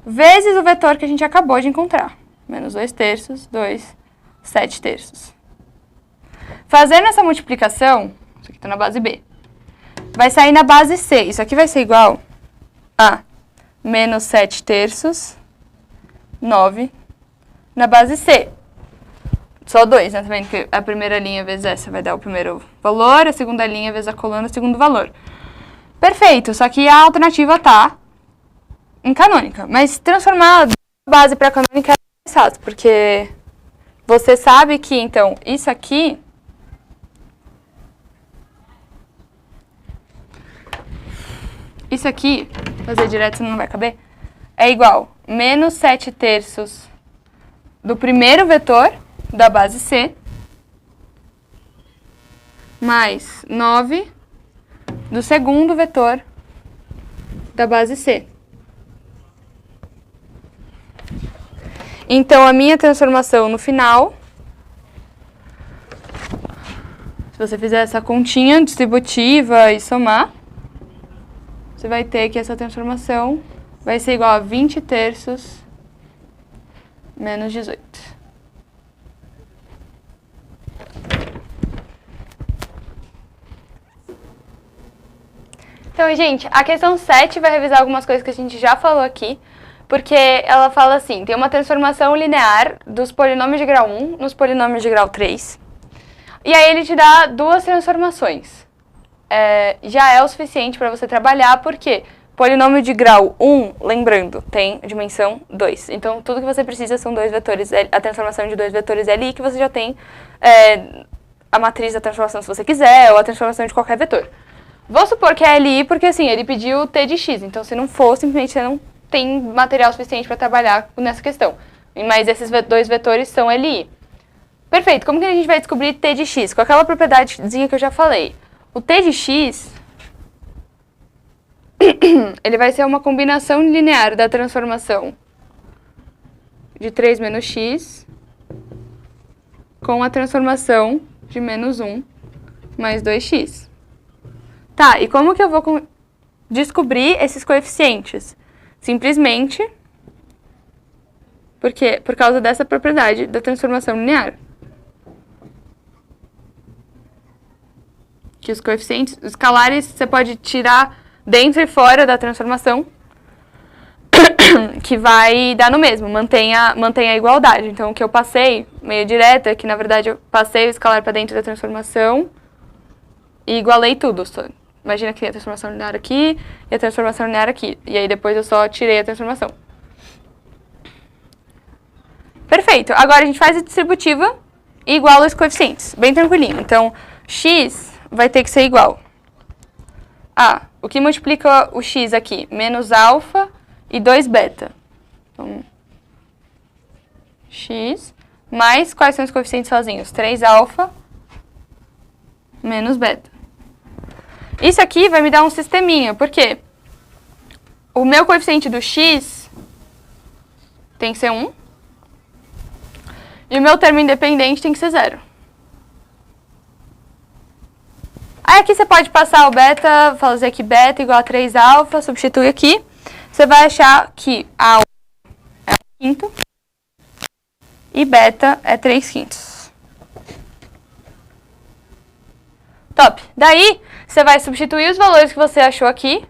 vezes o vetor que a gente acabou de encontrar. Menos 2 terços, 2, 7 terços. Fazendo essa multiplicação, isso aqui está na base B, vai sair na base C. Isso aqui vai ser igual a menos 7 terços, 9, na base C. Só 2, né? Tá vendo que a primeira linha vezes essa vai dar o primeiro valor, a segunda linha vezes a coluna, o segundo valor. Perfeito, só que a alternativa tá em canônica. Mas transformar a base para canônica é mais fácil, porque você sabe que, então, isso aqui fazer direto senão não vai caber, é igual menos 7 terços do primeiro vetor da base C, mais 9 do segundo vetor da base C. Então, a minha transformação no final, se você fizer essa continha distributiva e somar, você vai ter que essa transformação vai ser igual a 20 terços menos 18. Então, gente, a questão 7 vai revisar algumas coisas que a gente já falou aqui, porque ela fala assim, tem uma transformação linear dos polinômios de grau 1 nos polinômios de grau 3, e aí ele te dá duas transformações. Já é o suficiente para você trabalhar, por quê? Polinômio de grau 1, lembrando, tem dimensão 2. Então, tudo que você precisa são dois vetores, a transformação de dois vetores LI, que você já tem a matriz da transformação se você quiser, ou a transformação de qualquer vetor. Vou supor que é LI porque, assim, ele pediu T de X. Então, se não for, simplesmente você não tem material suficiente para trabalhar nessa questão. Mas esses dois vetores são LI. Perfeito. Como que a gente vai descobrir T de X? Com aquela propriedadezinha que eu já falei. O T de X, ele vai ser uma combinação linear da transformação de 3 menos x com a transformação de menos 1 mais 2x. Tá, e como que eu vou descobrir esses coeficientes? Simplesmente por causa dessa propriedade da transformação linear. Que os coeficientes, os escalares, você pode tirar dentro e fora da transformação, que vai dar no mesmo, mantém a igualdade. Então, o que eu passei, meio direto, é que, na verdade, eu passei o escalar para dentro da transformação e igualei tudo. Imagina que tem a transformação linear aqui e a transformação linear aqui. E aí, depois, eu só tirei a transformação. Perfeito. Agora, a gente faz a distributiva e iguala os coeficientes. Bem tranquilinho. Então, x vai ter que ser igual a... O que multiplica o x aqui? Menos alfa e 2 beta. Então, x mais quais são os coeficientes sozinhos? 3 alfa menos beta. Isso aqui vai me dar um sisteminha, porque o meu coeficiente do x tem que ser 1 e o meu termo independente tem que ser 0. Aí aqui você pode passar o beta, fazer aqui beta igual a 3 alfa, substitui aqui. Você vai achar que alfa é 1 quinto e beta é 3 quintos. Top! Daí, você vai substituir os valores que você achou aqui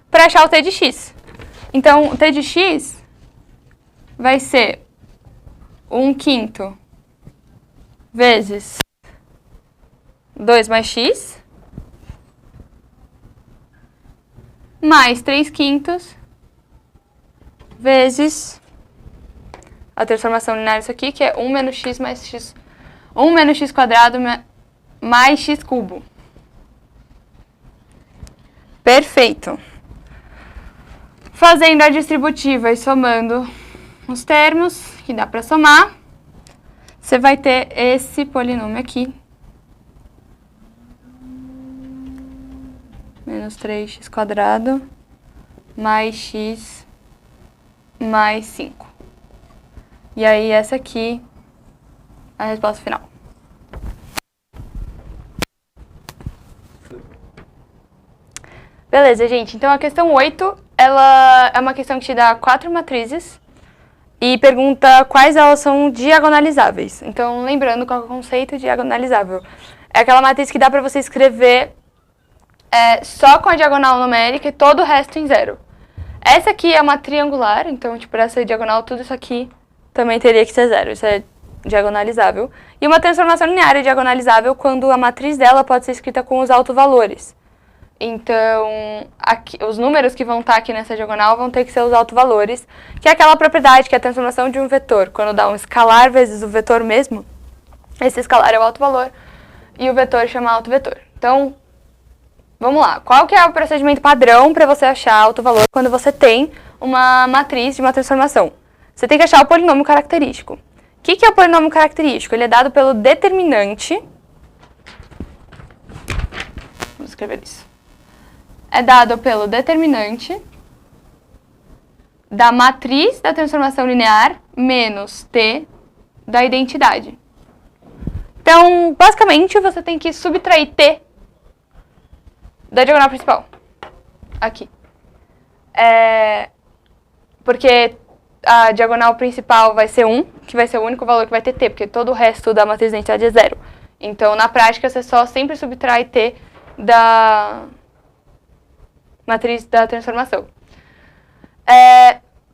para achar o t de x. Então, o t de x vai ser 1 quinto vezes 2 mais x, mais 3 quintos, vezes a transformação linear isso aqui, que é 1 menos x mais x, 1 menos x quadrado mais x cubo. Perfeito. Fazendo a distributiva e somando os termos, que dá para somar, você vai ter esse polinômio aqui, menos 3x quadrado, mais x, mais 5. E aí, essa aqui é a resposta final. Beleza, gente. Então, a questão 8, ela é uma questão que te dá 4 matrizes e pergunta quais elas são diagonalizáveis. Então, lembrando qual é o conceito diagonalizável. É aquela matriz que dá para você escrever só com a diagonal numérica e todo o resto em 0. Essa aqui é uma triangular, então, tipo, essa diagonal, tudo isso aqui também teria que ser 0. Isso é diagonalizável. E uma transformação linear é diagonalizável quando a matriz dela pode ser escrita com os autovalores. Então, aqui, os números que vão estar aqui nessa diagonal vão ter que ser os autovalores, que é aquela propriedade que é a transformação de um vetor. Quando dá um escalar vezes o vetor mesmo, esse escalar é o autovalor e o vetor chama autovetor. Então, vamos lá. Qual que é o procedimento padrão para você achar autovalor quando você tem uma matriz de uma transformação? Você tem que achar o polinômio característico. O que é o polinômio característico? Ele é dado pelo determinante. Vamos escrever isso. É dado pelo determinante da matriz da transformação linear menos t da identidade. Então, basicamente, você tem que subtrair t da diagonal principal. Aqui. Porque a diagonal principal vai ser 1, que vai ser o único valor que vai ter t, porque todo o resto da matriz da identidade é 0. Então, na prática, você só sempre subtrai t da matriz da transformação.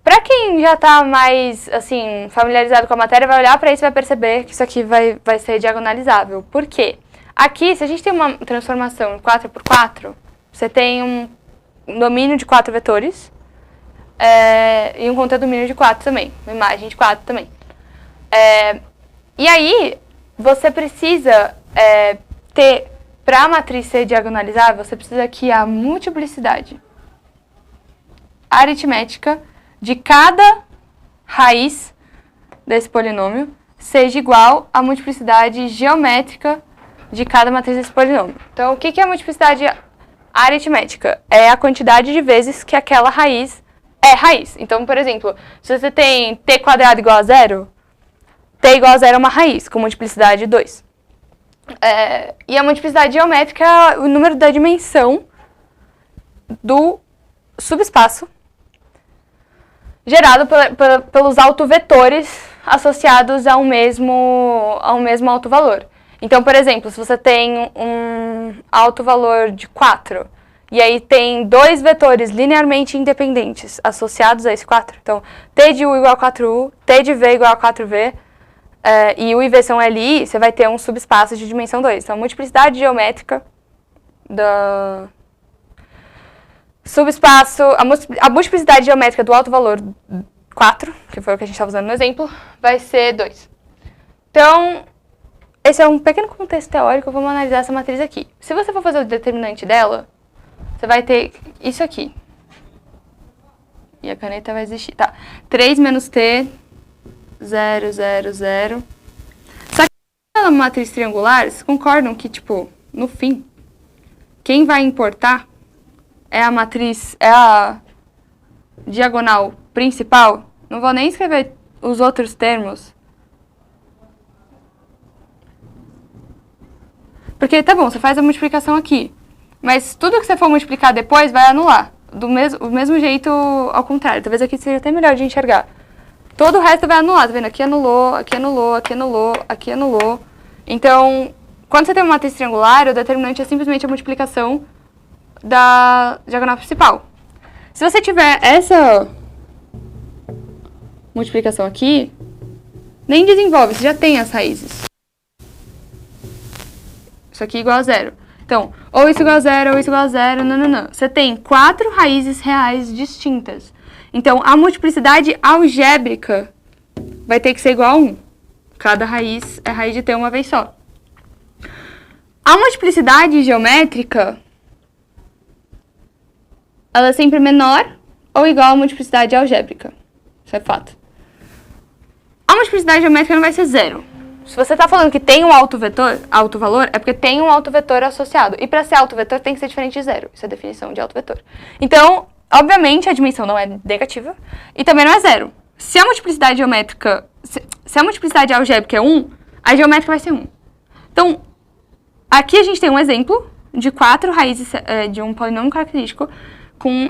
Para quem já está mais assim, familiarizado com a matéria, vai olhar para isso e vai perceber que isso aqui vai ser diagonalizável. Por quê? Aqui, se a gente tem uma transformação em 4 por 4, você tem domínio de 4 vetores. E um conteúdo domínio de 4 também. Uma imagem de 4 também. E aí, você precisa ter, para a matriz ser diagonalizável, você precisa que a multiplicidade aritmética de cada raiz desse polinômio seja igual à multiplicidade geométrica de cada matriz desse polinômio. Então, o que é a multiplicidade aritmética? É a quantidade de vezes que aquela raiz é raiz. Então, por exemplo, se você tem t quadrado igual a 0, t igual a 0 é uma raiz, com multiplicidade 2. E a multiplicidade geométrica é o número da dimensão do subespaço gerado pelos autovetores associados a um mesmo autovalor. Então, por exemplo, se você tem um autovalor de 4, e aí tem 2 vetores linearmente independentes associados a esse 4, então t de u igual a 4u, t de v igual a 4v, e u e v são li, você vai ter um subespaço de dimensão 2. Então, a multiplicidade geométrica da subespaço, a multiplicidade geométrica do autovalor 4, que foi o que a gente estava usando no exemplo, vai ser 2. Então, esse é um pequeno contexto teórico, vamos analisar essa matriz aqui. Se você for fazer o determinante dela, você vai ter isso aqui. E a caneta vai existir. Tá. 3 menos t, 0, 0, 0. Só que na matriz triangular, vocês concordam que, tipo, no fim, quem vai importar é a matriz, é a diagonal principal? Não vou nem escrever os outros termos. Porque, tá bom, você faz a multiplicação aqui. Mas tudo que você for multiplicar depois vai anular. Do mesmo jeito ao contrário. Talvez aqui seja até melhor de enxergar. Todo o resto vai anular, tá vendo? Aqui anulou, aqui anulou, aqui anulou, aqui anulou. Então, quando você tem uma matriz triangular, o determinante é simplesmente a multiplicação da diagonal principal. Se você tiver essa multiplicação aqui, nem desenvolve, você já tem as raízes. Isso aqui é igual a 0. Então, ou isso igual a 0, ou isso igual a 0, não. Você tem 4 raízes reais distintas. Então, a multiplicidade algébrica vai ter que ser igual a 1. Cada raiz é raiz de t uma vez só. A multiplicidade geométrica, ela é sempre menor ou igual à multiplicidade algébrica. Isso é fato. A multiplicidade geométrica não vai ser 0. Se você está falando que tem um autovalor, é porque tem um autovetor associado. E para ser autovetor tem que ser diferente de 0. Isso é a definição de autovetor. Então, obviamente, a dimensão não é negativa e também não é 0. Se a multiplicidade geométrica, se a multiplicidade algébrica é 1, a geométrica vai ser 1. Então, aqui a gente tem um exemplo de 4 raízes de um polinômio característico com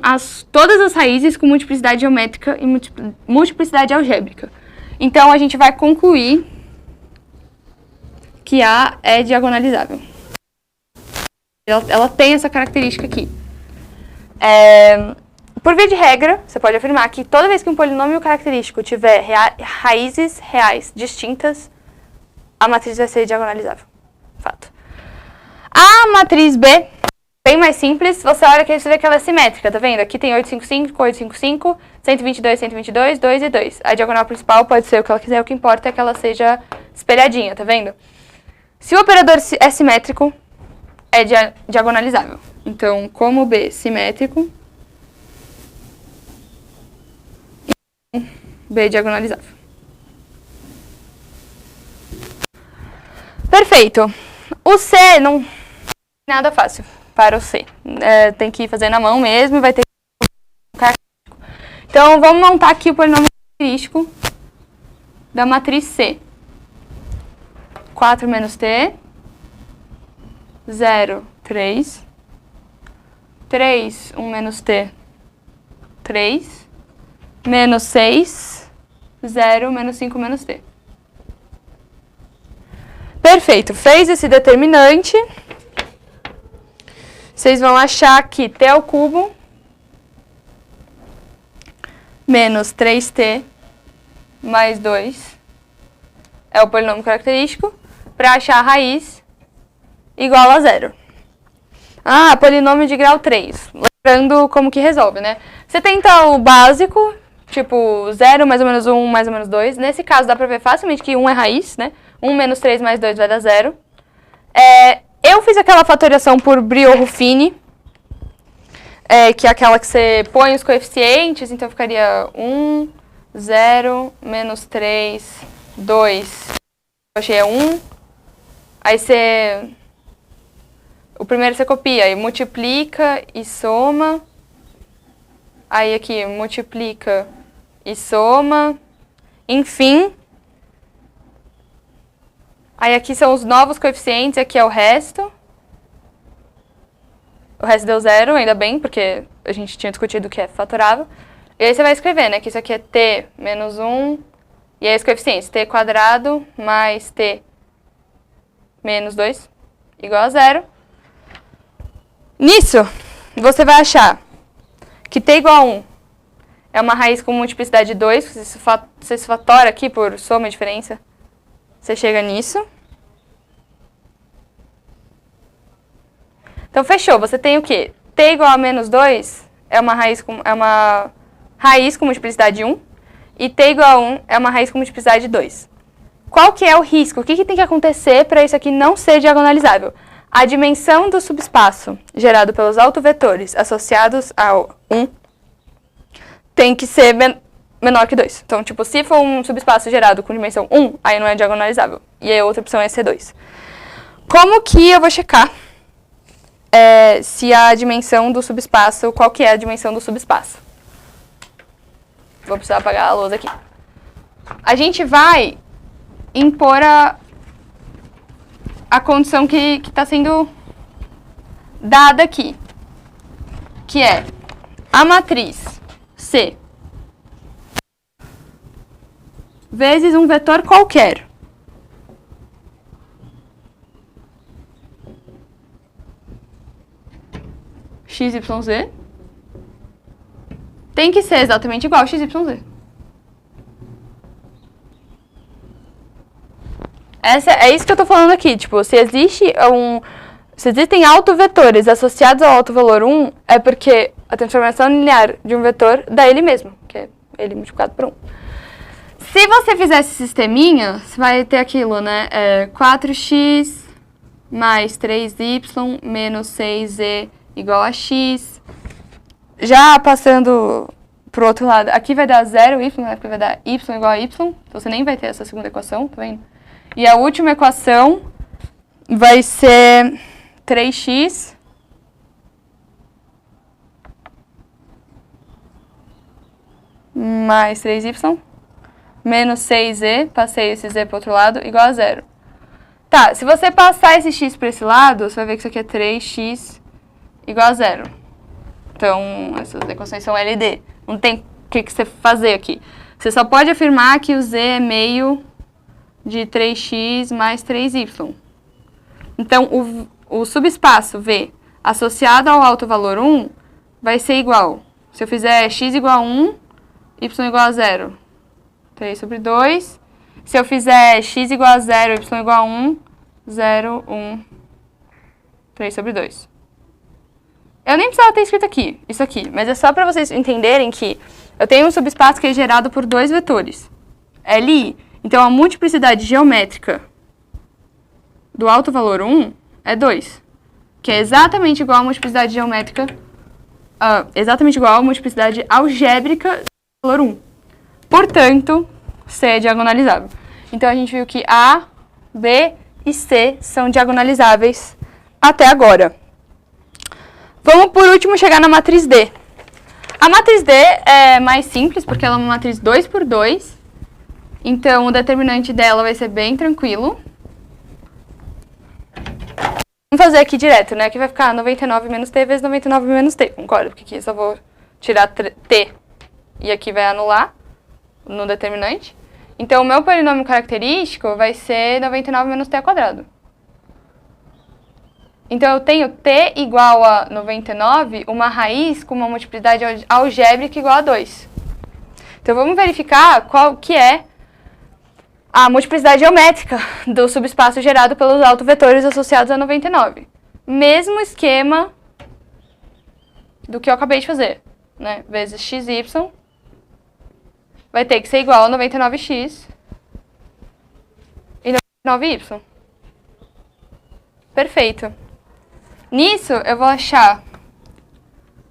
todas as raízes com multiplicidade geométrica e multiplicidade algébrica. Então, a gente vai concluir que A é diagonalizável. Ela tem essa característica aqui. Por via de regra, você pode afirmar que toda vez que um polinômio característico tiver raízes reais distintas, a matriz vai ser diagonalizável. Fato. A matriz B, bem mais simples, você olha aqui e você vê que ela é simétrica, tá vendo? Aqui tem 855, 855, 122, 122, 2 e 2. A diagonal principal pode ser o que ela quiser, o que importa é que ela seja espelhadinha, tá vendo? Se o operador é simétrico, é diagonalizável. Então, como B simétrico, B é diagonalizável. Perfeito. O C não tem nada fácil para o C. Tem que fazer na mão mesmo e vai ter que característico. Então, vamos montar aqui o polinômio característico da matriz C. 4 menos t, 0, 3, 3, 1 menos t, 3, menos 6, 0, menos 5 menos t. Perfeito, fez esse determinante, vocês vão achar que t ao cubo menos 3t mais 2 é o polinômio característico, para achar a raiz igual a 0. Ah, polinômio de grau 3. mostrando como que resolve, né? Você tenta o básico, tipo 0, mais ou menos 1, mais ou menos 2. Nesse caso, dá pra ver facilmente que 1 é raiz, né? 1 menos 3 mais 2 vai dar 0. Eu fiz aquela fatoriação por Briot-Ruffini, que é aquela que você põe os coeficientes, então ficaria 1, 0, menos 3, 2. Eu achei 1. Aí você... O primeiro você copia e multiplica e soma. Aí aqui, multiplica e soma. Enfim. Aí aqui são os novos coeficientes, aqui é o resto. O resto deu 0, ainda bem, porque a gente tinha discutido que é fatorável. E aí você vai escrever, né, que isso aqui é t menos 1. E aí os coeficientes, t quadrado mais t menos 2 igual a 0. Nisso, você vai achar que t igual a 1 é uma raiz com multiplicidade de 2, você se fatora aqui por soma e diferença, você chega nisso. Então, fechou. Você tem o quê? T igual a menos 2 é uma raiz com multiplicidade de 1, e t igual a 1 é uma raiz com multiplicidade de 2. Qual que é o risco? O que tem que acontecer para isso aqui não ser diagonalizável? A dimensão do subespaço gerado pelos autovetores associados ao 1 tem que ser menor que 2. Então, tipo, se for um subespaço gerado com dimensão 1, aí não é diagonalizável. E a outra opção é C2. Como que eu vou checar se a dimensão do subespaço, qual que é a dimensão do subespaço? Vou precisar apagar a lousa aqui. A gente vai impor a condição que está sendo dada aqui, que é a matriz C vezes um vetor qualquer. XYZ tem que ser exatamente igual a XYZ. É isso que eu tô falando aqui, tipo, se existem autovetores associados ao autovalor 1, é porque a transformação linear de um vetor dá ele mesmo, que é ele multiplicado por 1. Se você fizer esse sisteminha, você vai ter aquilo, né, 4x mais 3y menos 6z igual a x. Já passando pro outro lado, aqui vai dar 0y, né, porque vai dar y igual a y, então você nem vai ter essa segunda equação, tá vendo? E a última equação vai ser 3x mais 3y menos 6z, passei esse z para o outro lado, igual a 0. Tá, se você passar esse x para esse lado, você vai ver que isso aqui é 3x igual a 0. Então, essas equações são LD. Não tem o que você fazer aqui. Você só pode afirmar que o z é meio de 3x mais 3y. Então, o subespaço V associado ao autovalor 1 vai ser igual. Se eu fizer x igual a 1, y igual a 0. 3 sobre 2. Se eu fizer x igual a 0, y igual a 1, 0, 1, 3 sobre 2. Eu nem precisava ter escrito aqui, isso aqui, mas é só para vocês entenderem que eu tenho um subespaço que é gerado por dois vetores, Li. Então, a multiplicidade geométrica do autovalor 1 é 2, que é exatamente igual à multiplicidade geométrica, exatamente igual à multiplicidade algébrica do valor 1. Portanto, C é diagonalizável. Então, a gente viu que A, B e C são diagonalizáveis até agora. Vamos, por último, chegar na matriz D. A matriz D é mais simples, porque ela é uma matriz 2 por 2. Então, o determinante dela vai ser bem tranquilo. Vamos fazer aqui direto, né? Aqui vai ficar 99 menos t vezes 99 menos t, concorda? Porque aqui eu só vou tirar t e aqui vai anular no determinante. Então, o meu polinômio característico vai ser 99 menos t ao quadrado. Então, eu tenho t igual a 99, uma raiz com uma multiplicidade algébrica igual a 2. Então, vamos verificar qual que é a multiplicidade geométrica do subespaço gerado pelos autovetores associados a 99. Mesmo esquema do que eu acabei de fazer, né? Vezes xy vai ter que ser igual a 99x e 99y. Perfeito. Nisso, eu vou achar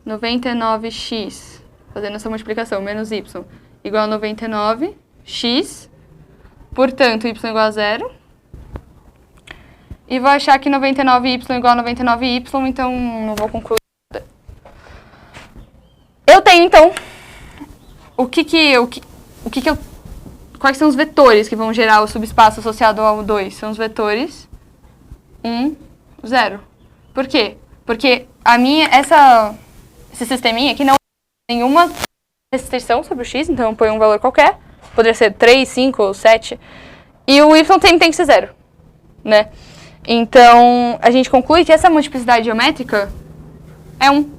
99x, fazendo essa multiplicação, menos y, igual a 99x, portanto, y igual a 0. E vou achar que 99y igual a 99y, então não vou concluir nada. Eu tenho, então, quais são os vetores que vão gerar o subespaço associado ao 2? São os vetores 1, 0. Por quê? Porque esse sisteminha aqui não tem nenhuma restrição sobre o x, então eu ponho um valor qualquer. Poderia ser 3, 5 ou 7. E o y tem que ser 0, né? Então, a gente conclui que essa multiplicidade geométrica é 1.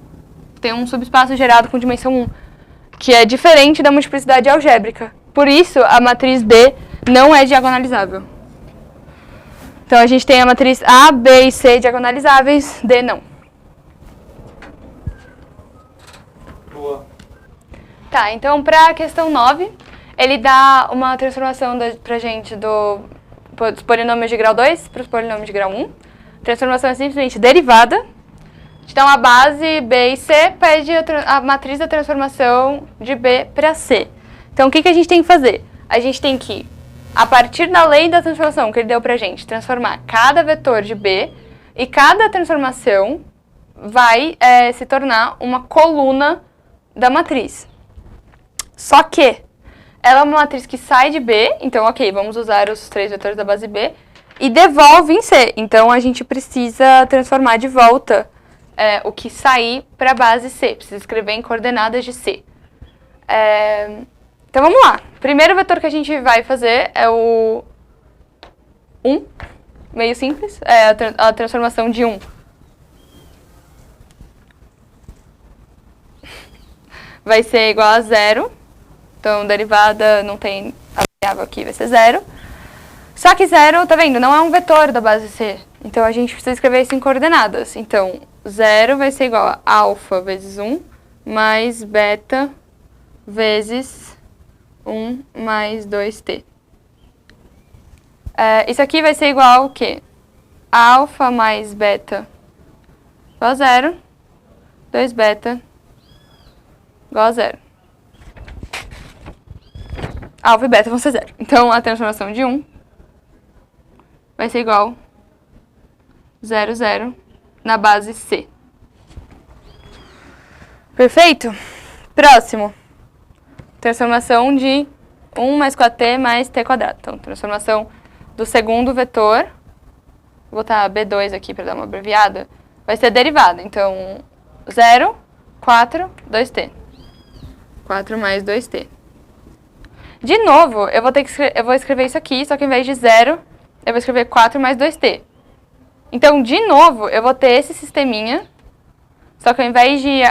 Tem um subespaço gerado com dimensão 1, que é diferente da multiplicidade algébrica. Por isso, a matriz B não é diagonalizável. Então, a gente tem a matriz A, B e C diagonalizáveis, D não. Boa. Tá, então, para a questão 9, ele dá uma transformação pra gente dos polinômios de grau 2 para os polinômios de grau 1. A transformação é simplesmente derivada. A gente dá uma base B e C, pede a matriz da transformação de B para C. Então, o que a gente tem que fazer? A gente tem que, a partir da lei da transformação que ele deu pra gente, transformar cada vetor de B, e cada transformação vai se tornar uma coluna da matriz. Só que ela é uma matriz que sai de B, então, ok, vamos usar os 3 vetores da base B, e devolve em C. Então, a gente precisa transformar de volta o que sair para a base C. Precisa escrever em coordenadas de C. Então, vamos lá. O primeiro vetor que a gente vai fazer é o 1, meio simples, é a transformação de 1. Vai ser igual a 0. Então, derivada não tem a variável aqui, vai ser 0. Só que 0, tá vendo? Não é um vetor da base C. Então, a gente precisa escrever isso em coordenadas. Então, 0 vai ser igual a alfa vezes 1 mais beta vezes 1 mais 2t. Isso aqui vai ser igual ao quê? Alfa mais beta igual a 0, 2 beta igual a 0. Alfa e beta vão ser 0. Então, a transformação de 1 vai ser igual a 0, 0 na base C. Perfeito? Próximo. Transformação de 1 mais 4t mais t quadrado. Então, transformação do segundo vetor. Vou botar B2 aqui para dar uma abreviada. Vai ser derivada. Então, 0, 4, 2t. 4 mais 2t. De novo, eu vou escrever isso aqui, só que ao invés de 0, eu vou escrever 4 mais 2t. Então, de novo, eu vou ter esse sisteminha, só que ao invés de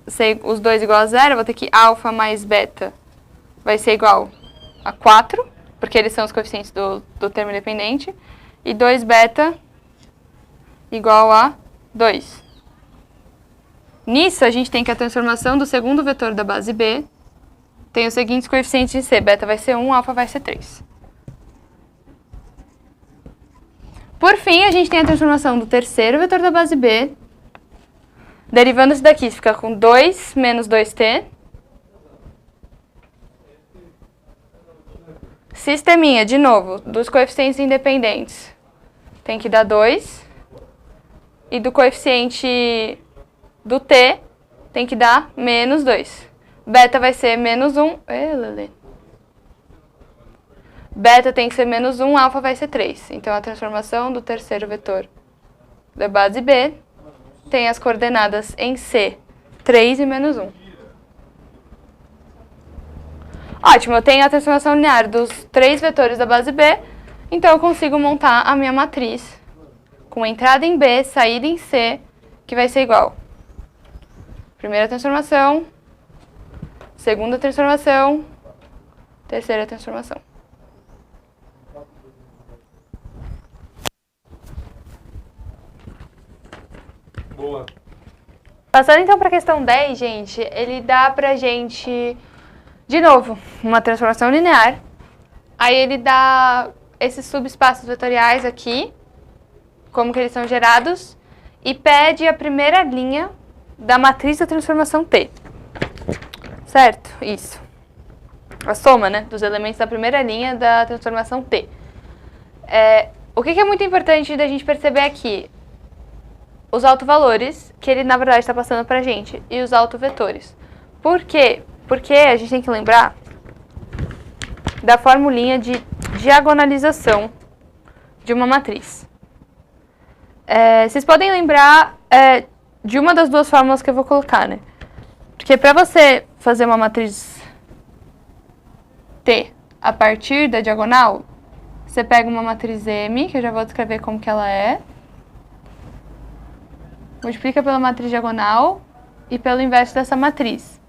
ser os dois igual a 0, eu vou ter que alfa mais beta vai ser igual a 4, porque eles são os coeficientes do termo independente, e 2 beta igual a 2. Nisso, a gente tem que a transformação do segundo vetor da base B tem os seguintes coeficientes de C. Beta vai ser 1, alfa vai ser 3. Por fim, a gente tem a transformação do terceiro vetor da base B. Derivando isso daqui, fica com 2 menos 2t. Sisteminha, de novo, dos coeficientes independentes. Tem que dar 2. E do coeficiente do t, tem que dar menos 2. Beta vai ser menos 1. Beta tem que ser menos 1, alfa vai ser 3. Então, a transformação do terceiro vetor da base B tem as coordenadas em C, 3 e menos 1. Ótimo, eu tenho a transformação linear dos 3 vetores da base B, então eu consigo montar a minha matriz com entrada em B, saída em C, que vai ser igual. Primeira transformação, segunda transformação, terceira transformação. Boa. Passando então para a questão 10, gente, ele dá pra gente, de novo, uma transformação linear. Aí ele dá esses subespaços vetoriais aqui, como que eles são gerados, e pede a primeira linha da matriz da transformação T. Certo? Isso. A soma, né, dos elementos da primeira linha da transformação T. O que é muito importante da gente perceber aqui? Os autovalores, que ele na verdade está passando pra gente, e os autovetores. Por quê? Porque a gente tem que lembrar da formulinha de diagonalização de uma matriz. Vocês podem lembrar de uma das duas fórmulas que eu vou colocar, né? Porque para você fazer uma matriz T a partir da diagonal, você pega uma matriz M, que eu já vou descrever como que ela é, multiplica pela matriz diagonal e pelo inverso dessa matriz.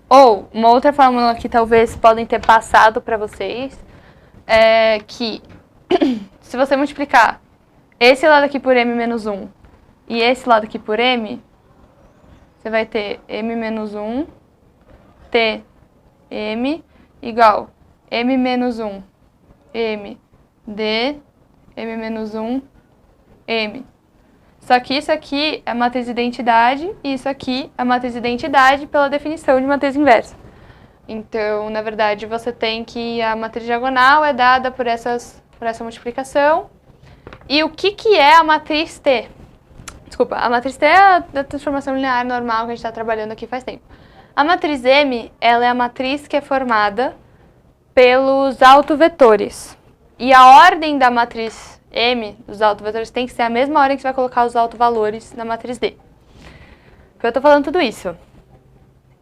Ou, uma outra fórmula que talvez podem ter passado para vocês, é que se você multiplicar esse lado aqui por M menos 1 e esse lado aqui por M, você vai ter M menos 1, T, M, igual M menos 1, M, D, M menos 1, M. Só que isso aqui é matriz de identidade e isso aqui é matriz de identidade pela definição de matriz inversa. Então, na verdade, você tem que a matriz diagonal é dada por essa multiplicação. E o que é a matriz T? Desculpa, a matriz T é a transformação linear normal que a gente está trabalhando aqui faz tempo. A matriz M, ela é a matriz que é formada pelos autovetores. E a ordem da matriz M, dos autovetores, tem que ser a mesma ordem que você vai colocar os autovalores na matriz D. Por que eu estou falando tudo isso?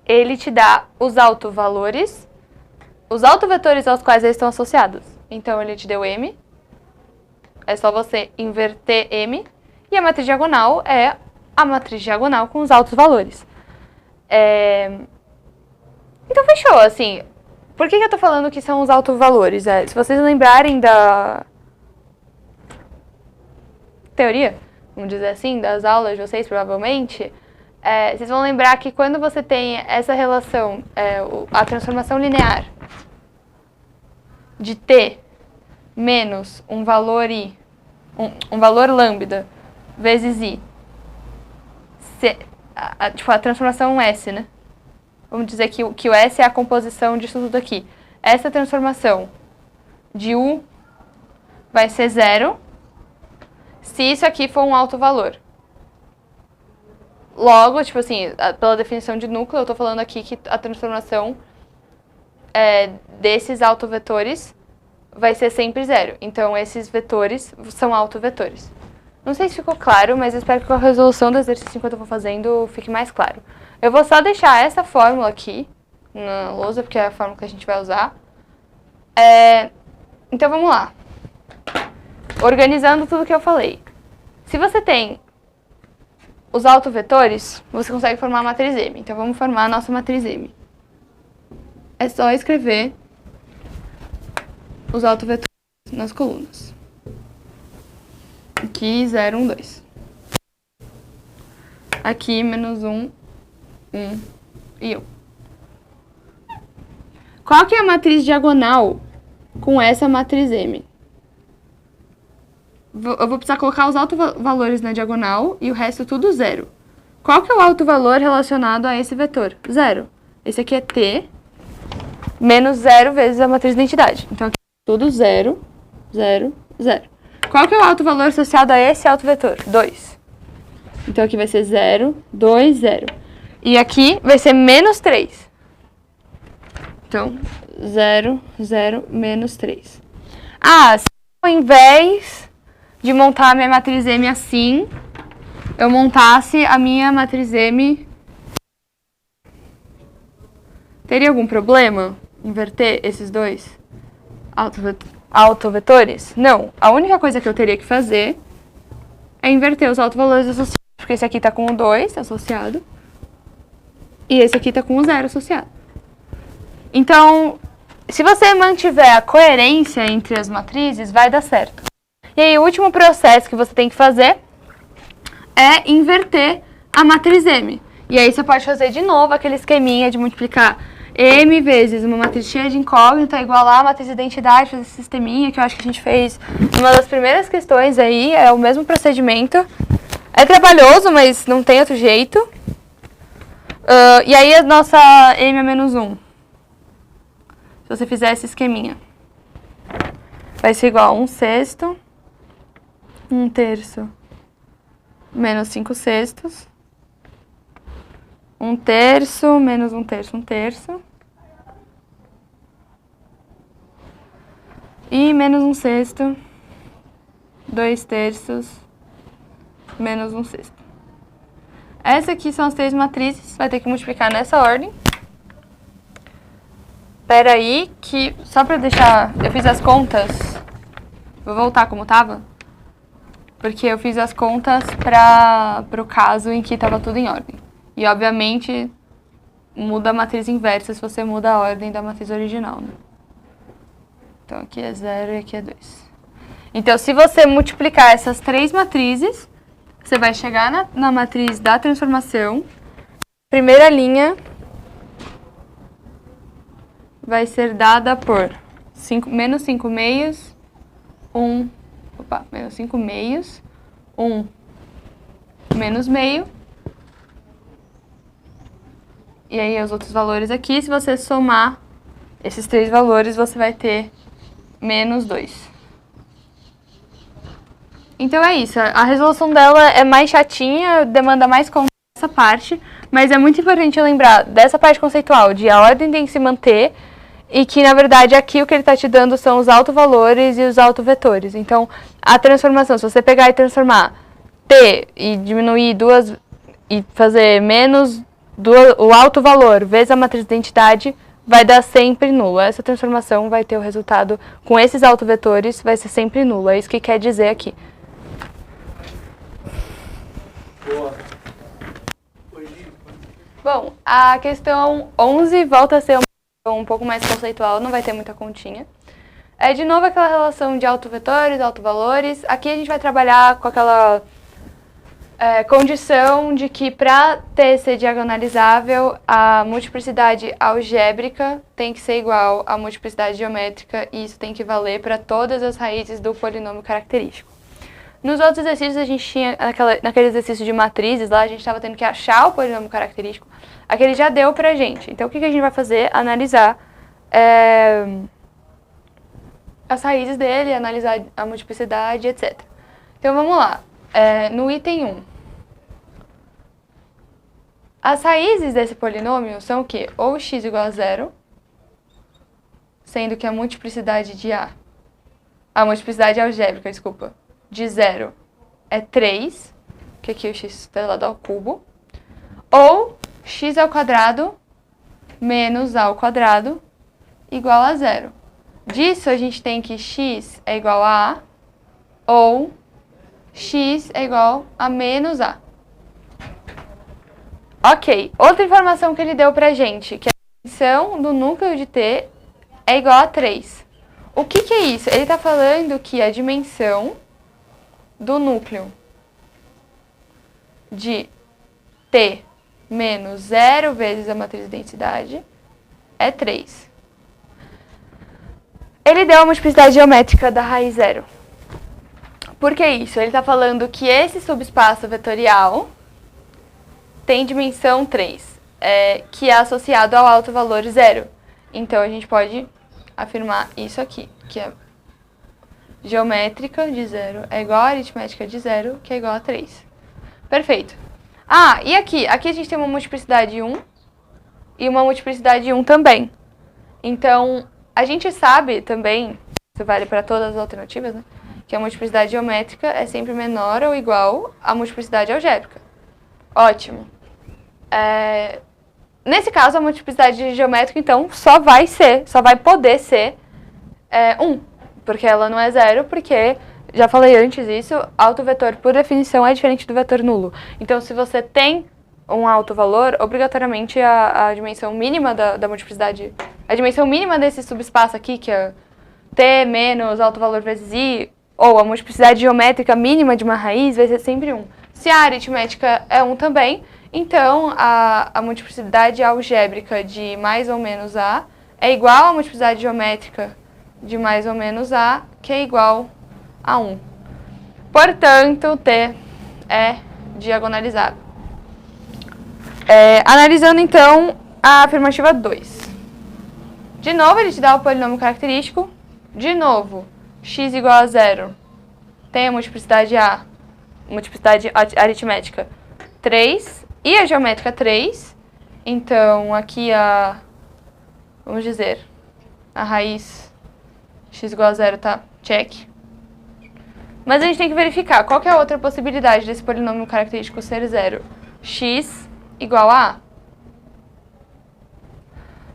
Ele te dá os autovalores, os autovetores aos quais eles estão associados. Então, ele te deu M, é só você inverter M, e a matriz diagonal é a matriz diagonal com os autovalores. Então, fechou, assim. Por que eu tô falando que são os autovalores? Se vocês lembrarem da teoria, vamos dizer assim, das aulas de vocês, provavelmente, vocês vão lembrar que quando você tem essa relação, a transformação linear de T menos um valor I, um valor lambda, vezes I, tipo a transformação S, né? Vamos dizer que o S é a composição disso tudo aqui. Essa transformação de U vai ser 0 se isso aqui for um alto valor. Logo, tipo assim, pela definição de núcleo, eu estou falando aqui que a transformação desses autovetores vai ser sempre 0. Então, esses vetores são autovetores. Não sei se ficou claro, mas eu espero que com a resolução do exercício que eu estou fazendo fique mais claro. Eu vou só deixar essa fórmula aqui na lousa, porque é a fórmula que a gente vai usar. Então, vamos lá. Organizando tudo que eu falei. Se você tem os autovetores, você consegue formar a matriz M. Então, vamos formar a nossa matriz M. É só escrever os autovetores nas colunas. Aqui, 0, 1, 2. Aqui, menos 1, 1 e 1. Qual que é a matriz diagonal com essa matriz M? Eu vou precisar colocar os autovalores na diagonal e o resto tudo 0. Qual que é o autovalor relacionado a esse vetor? 0. Esse aqui é T menos 0 vezes a matriz de identidade. Então, aqui é tudo 0, 0, 0. Qual que é o autovalor associado a esse autovetor? 2. Então, aqui vai ser 0, 2, 0. E aqui vai ser menos 3. Então, 0, 0, menos 3. Se ao invés de montar a minha matriz M assim, eu montasse a minha matriz M, teria algum problema inverter esses dois autovetores? Não. A única coisa que eu teria que fazer é inverter os autovalores associados, porque esse aqui está com o 2 associado e esse aqui está com o 0 associado. Então, se você mantiver a coerência entre as matrizes, vai dar certo. E aí, o último processo que você tem que fazer é inverter a matriz M. E aí você pode fazer de novo aquele esqueminha de multiplicar M vezes uma matriz cheia de incógnita, igualar a matriz de identidade, fazer esse sisteminha que eu acho que a gente fez numa das primeiras questões aí, é o mesmo procedimento. É trabalhoso, mas não tem outro jeito. E aí a nossa M é menos 1. Se você fizer esse esqueminha. Vai ser igual a 1/6, 1/3 menos 5/6, 1/3 menos 1/3, 1/3. E menos 1/6, 2/3 menos 1/6. Essas aqui são as 3 matrizes, vai ter que multiplicar nessa ordem. Espera aí, que só pra deixar... Eu fiz as contas. Vou voltar como tava. Porque eu fiz as contas pro caso em que tava tudo em ordem. E, obviamente, muda a matriz inversa se você muda a ordem da matriz original, né? Então, aqui é 0 e aqui é 2. Então, se você multiplicar essas 3 matrizes, você vai chegar na matriz da transformação. Primeira linha vai ser dada por menos 5 meios, 1, menos 5 meios, 1 menos meio. E aí os outros valores aqui, se você somar esses 3 valores, você vai ter menos 2. Então é isso, a resolução dela é mais chatinha, demanda mais conta nessa parte, mas é muito importante lembrar dessa parte conceitual, de a ordem tem que se manter, e que, na verdade, aqui o que ele está te dando são os autovalores e os autovetores. Então, a transformação, se você pegar e transformar T e diminuir e fazer menos o autovalor vezes a matriz de identidade, vai dar sempre nulo. Essa transformação vai ter o resultado com esses autovetores, vai ser sempre nulo. É isso que quer dizer aqui. Boa. Bom, a questão 11 volta a ser um pouco mais conceitual, não vai ter muita continha. É de novo aquela relação de autovetores, autovalores. Aqui a gente vai trabalhar com aquela condição de que para ser diagonalizável, a multiplicidade algébrica tem que ser igual à multiplicidade geométrica e isso tem que valer para todas as raízes do polinômio característico. Nos outros exercícios a gente tinha, naquele exercício de matrizes lá, a gente estava tendo que achar o polinômio característico. Aquele já deu pra gente. Então o que a gente vai fazer? Analisar as raízes dele, analisar a multiplicidade, etc. Então vamos lá. No item 1. As raízes desse polinômio são o quê? Ou x igual a 0, sendo que a multiplicidade de a multiplicidade algébrica, desculpa, de 0 é 3, que aqui o x está elevado ao cubo, ou x ao quadrado menos a ao quadrado igual a 0. Disso a gente tem que x é igual a ou x é igual a menos a. Ok, outra informação que ele deu pra gente, que a dimensão do núcleo de T é igual a 3. O que é isso? Ele está falando que a dimensão do núcleo de T menos 0 vezes a matriz de densidade é 3. Ele deu a multiplicidade geométrica da raiz 0. Por que isso? Ele está falando que esse subespaço vetorial tem dimensão 3, que é associado ao alto valor 0. Então, a gente pode afirmar isso aqui, que é geométrica de 0 é igual a aritmética de 0, que é igual a 3. Perfeito. Ah, e aqui? Aqui a gente tem uma multiplicidade 1 e uma multiplicidade 1 também. Então, a gente sabe também, isso vale para todas as alternativas, né? Que a multiplicidade geométrica é sempre menor ou igual à multiplicidade algébrica. Ótimo. Nesse caso, a multiplicidade geométrica, então, só vai poder ser 1. Porque ela não é 0, porque, já falei antes isso, autovetor, por definição, é diferente do vetor nulo. Então, se você tem um alto valor, obrigatoriamente a dimensão mínima da multiplicidade, a dimensão mínima desse subespaço aqui, que é T menos alto valor vezes I, ou a multiplicidade geométrica mínima de uma raiz, vai ser sempre 1. Se a aritmética é 1 também, então a multiplicidade algébrica de mais ou menos A é igual à multiplicidade geométrica de mais ou menos A, que é igual a 1. Portanto, T é diagonalizável. Analisando, então, a afirmativa 2. De novo, ele te dá o polinômio característico. De novo, x igual a 0 tem a multiplicidade A, multiplicidade aritmética 3 e a geométrica 3. Então, aqui vamos dizer, a raiz x igual a 0 tá check. Mas a gente tem que verificar qual que é a outra possibilidade desse polinômio característico ser 0. X igual a A.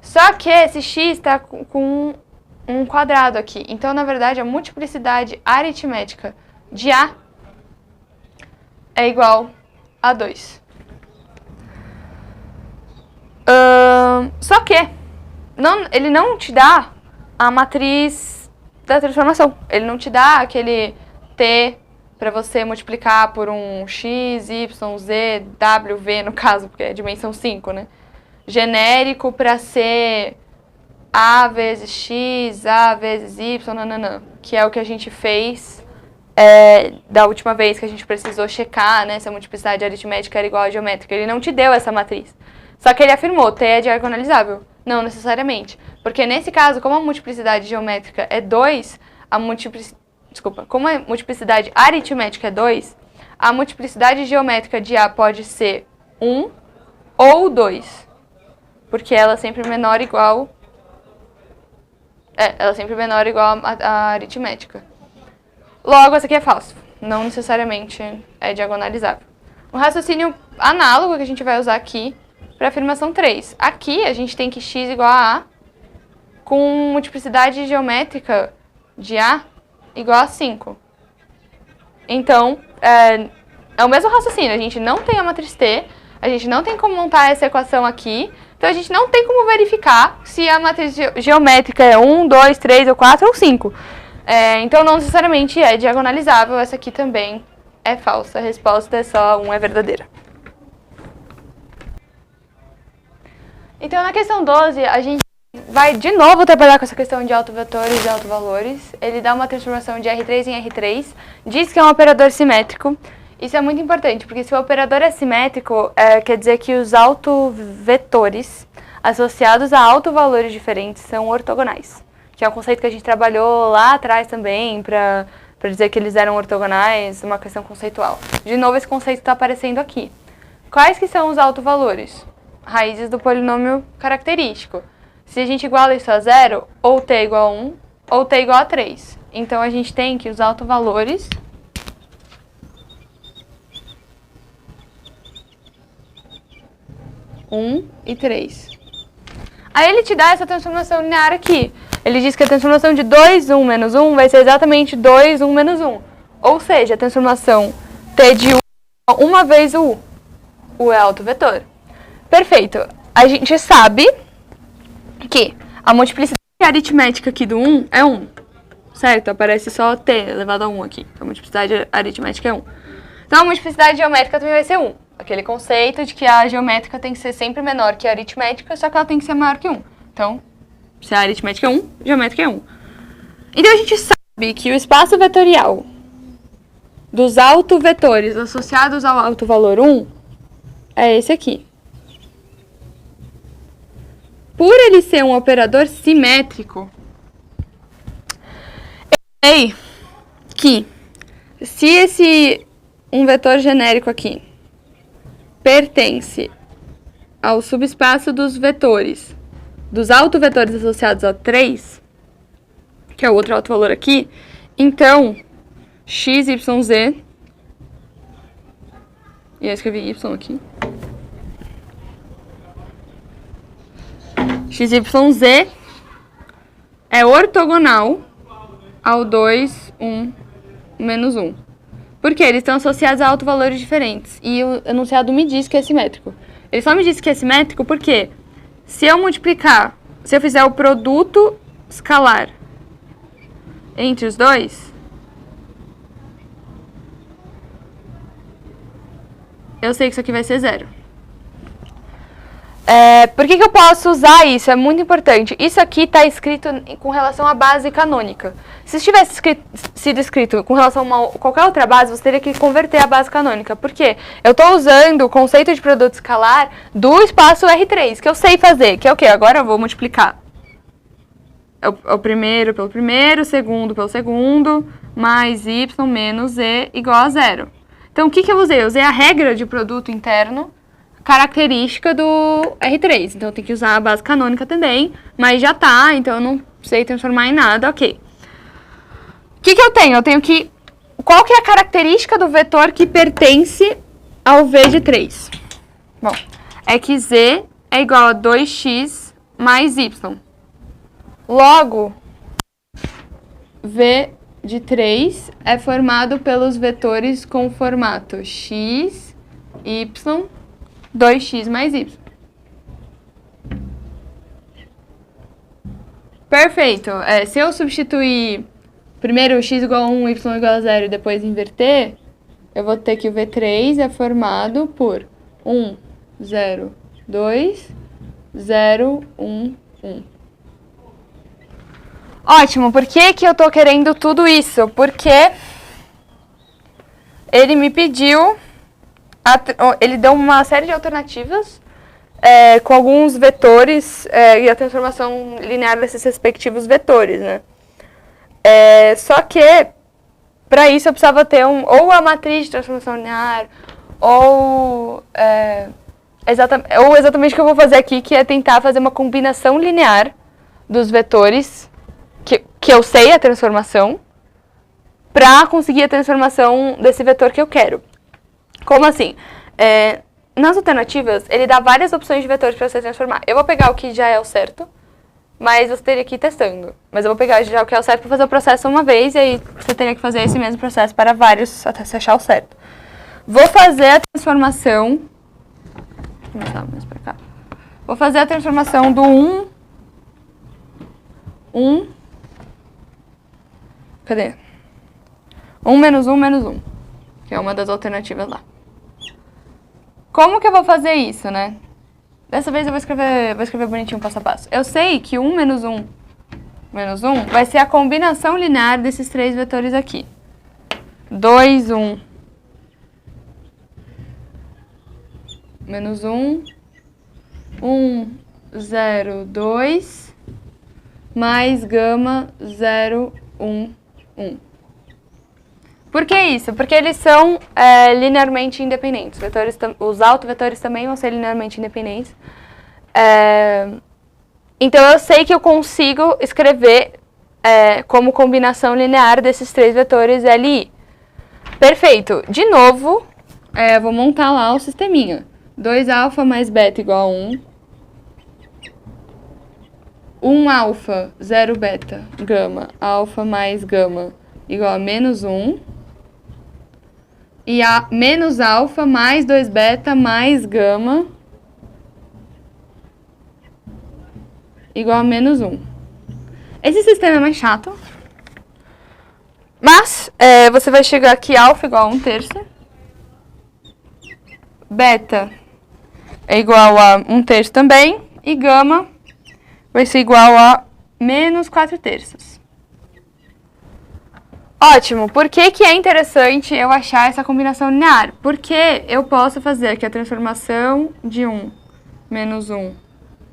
Só que esse x está com um quadrado aqui. Então, na verdade, a multiplicidade aritmética de A é igual a 2. Só que ele não te dá a matriz da transformação. Ele não te dá aquele T para você multiplicar por um x, y, z, w, v, no caso, porque é dimensão 5, né? Genérico para ser A vezes x, A vezes y, nananã, que é o que a gente fez da última vez que a gente precisou checar, né, se a multiplicidade aritmética era igual à geométrica. Ele não te deu essa matriz. Só que ele afirmou, T é diagonalizável. Não necessariamente. Porque nesse caso, como a multiplicidade geométrica é 2, como a multiplicidade aritmética é 2, a multiplicidade geométrica de A pode ser 1 ou 2. Porque ela é sempre menor ou igual... ela é sempre menor ou igual à aritmética. Logo, essa aqui é falso. Não necessariamente é diagonalizável. Um raciocínio análogo que a gente vai usar aqui para a afirmação 3. Aqui, a gente tem que x igual a A com multiplicidade geométrica de A igual a 5. Então, é o mesmo raciocínio. A gente não tem a matriz T, a gente não tem como montar essa equação aqui, então a gente não tem como verificar se a matriz geométrica é 1, 2, 3, ou 4 ou 5. Então, não necessariamente é diagonalizável. Essa aqui também é falsa. A resposta é só 1 é verdadeira. Então, na questão 12, a gente vai de novo trabalhar com essa questão de autovetores e autovalores. Ele dá uma transformação de R3 em R3, diz que é um operador simétrico. Isso é muito importante, porque se o operador é simétrico, quer dizer que os autovetores associados a autovalores diferentes são ortogonais, que é um conceito que a gente trabalhou lá atrás também, para dizer que eles eram ortogonais, uma questão conceitual. De novo, esse conceito está aparecendo aqui. Quais que são os autovalores? Raízes do polinômio característico. Se a gente iguala isso a 0, ou t é igual a 1, ou t é igual a 3. Então, a gente tem que os autovalores e 3. Aí ele te dá essa transformação linear aqui. Ele diz que a transformação de 2, 1, menos 1 vai ser exatamente 2, 1, menos 1. Ou seja, a transformação t de 1 uma vez o U. U é autovetor. Perfeito. A gente sabe que a multiplicidade aritmética aqui do 1 é 1. Certo? Aparece só t elevado a 1 aqui. Então, a multiplicidade aritmética é 1. Então, a multiplicidade geométrica também vai ser 1. Aquele conceito de que a geométrica tem que ser sempre menor que a aritmética, só que ela tem que ser maior que 1. Então, se a aritmética é 1, a geométrica é 1. Então, a gente sabe que o espaço vetorial dos autovetores associados ao autovalor 1 é esse aqui. Por ele ser um operador simétrico, eu sei que se um vetor genérico aqui pertence ao subespaço dos vetores, dos autovetores associados a 3, que é o outro autovalor aqui, então, x, y, z, e eu escrevi y aqui, x, y, z é ortogonal ao 2, 1, menos 1. Porque eles estão associados a autovalores diferentes. E o enunciado me diz que é simétrico. Ele só me disse que é simétrico porque se eu fizer o produto escalar entre os dois, eu sei que isso aqui vai ser 0. Por que eu posso usar isso? É muito importante. Isso aqui está escrito com relação à base canônica. Se tivesse sido escrito com relação a qualquer outra base, você teria que converter a base canônica. Por quê? Eu estou usando o conceito de produto escalar do espaço R3, que eu sei fazer, que é o quê? Agora eu vou multiplicar o primeiro pelo primeiro, o segundo pelo segundo, mais y menos z igual a 0. Então, o que eu usei? Eu usei a regra de produto interno característica do R3. Então, eu tenho que usar a base canônica também, mas já tá, então eu não sei transformar em nada, ok. O que eu tenho? Eu tenho que... Qual que é a característica do vetor que pertence ao V de 3? Bom, é que Z é igual a 2x mais y. Logo, V de 3 é formado pelos vetores com formato x, y, 2x mais y. Perfeito. Se eu substituir primeiro x igual a 1, y igual a 0 e depois inverter, eu vou ter que o V3 é formado por 1, 0, 2, 0, 1, 1. Ótimo. Por que eu tô querendo tudo isso? Porque ele me pediu... Ele deu uma série de alternativas com alguns vetores e a transformação linear desses respectivos vetores, né? Só que, para isso, eu precisava ter ou a matriz de transformação linear, ou exatamente o que eu vou fazer aqui, que é tentar fazer uma combinação linear dos vetores, que eu sei a transformação, para conseguir a transformação desse vetor que eu quero. Como assim? Nas alternativas, ele dá várias opções de vetores para você transformar. Eu vou pegar o que já é o certo, mas você teria que ir testando. Mas eu vou pegar já o que é o certo para fazer o processo uma vez, e aí você teria que fazer esse mesmo processo para vários, até você achar o certo. Vou fazer a transformação... Vou começar mais para cá. Vou fazer a transformação do 1... Cadê? 1 menos 1 menos 1. Que é uma das alternativas lá. Como que eu vou fazer isso, né? Dessa vez eu vou escrever bonitinho passo a passo. Eu sei que 1 menos 1 menos 1 vai ser a combinação linear desses três vetores aqui. 2, 1. Menos 1. 1, 0, 2. Mais gama 0, 1, 1. Por que isso? Porque eles são linearmente independentes. Os autovetores também vão ser linearmente independentes. Então, eu sei que eu consigo escrever como combinação linear desses três vetores LI. Perfeito. De novo, vou montar lá o sisteminha. 2 alfa mais beta igual a 1. 1 alfa, 0 beta, gama, alfa mais gama igual a menos 1. E a menos alfa mais 2 beta mais gama igual a menos 1. Esse sistema é mais chato. Mas você vai chegar aqui, alfa igual a 1/3. Beta é igual a 1/3 também. E gama vai ser igual a menos 4/3. Ótimo. Por que é interessante eu achar essa combinação linear? Porque eu posso fazer aqui a transformação de 1 menos 1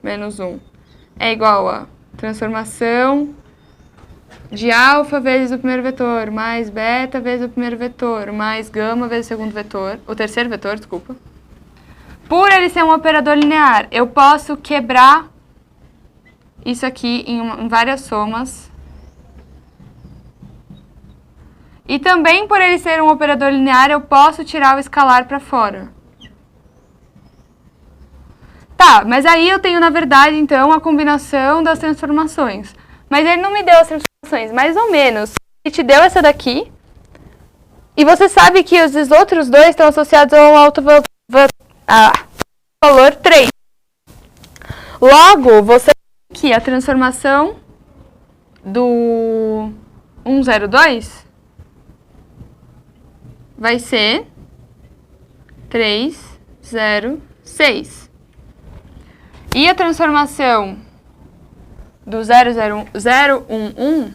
menos 1 é igual a transformação de alfa vezes o primeiro vetor, mais beta vezes o primeiro vetor, mais gama vezes o segundo vetor, o terceiro vetor, desculpa. Por ele ser um operador linear, eu posso quebrar isso aqui em várias somas. E também, por ele ser um operador linear, eu posso tirar o escalar para fora. Tá, mas aí eu tenho, na verdade, então, a combinação das transformações. Mas ele não me deu as transformações, mais ou menos. Ele te deu essa daqui. E você sabe que os outros dois estão associados ao valor 3. Logo, você tem aqui a transformação do 102... vai ser 3, 0, 6. E a transformação do 0, 0, 0, 1, 1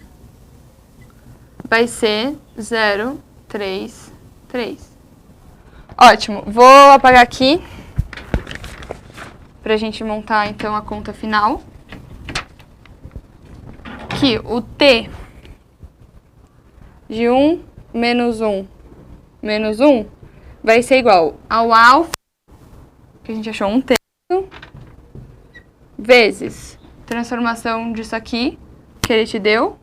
vai ser 0, 3, 3. Ótimo. Vou apagar aqui pra gente montar, então, a conta final. Que o t de 1 menos 1 menos 1 vai ser igual ao alfa, que a gente achou 1/3, vezes transformação disso aqui, que ele te deu,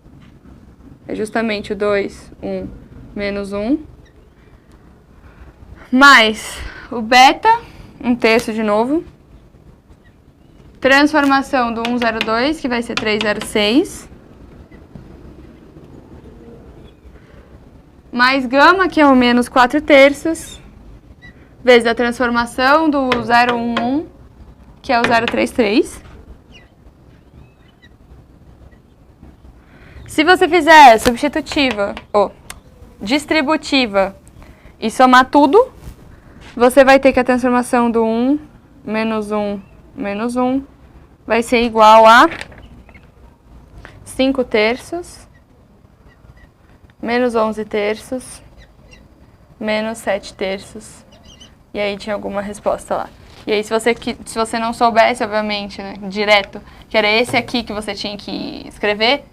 é justamente o 2, 1, menos 1, mais o beta, 1/3 de novo, transformação do 102, que vai ser 306, mais gama, que é o menos 4/3, vezes a transformação do 011, que é o 033. Se você fizer substitutiva, ou distributiva, e somar tudo, você vai ter que a transformação do 1 menos 1 menos 1 vai ser igual a 5/3, menos 11/3, menos 7/3. E aí tinha alguma resposta lá. E aí se você não soubesse, obviamente, né, direto, que era esse aqui que você tinha que escrever,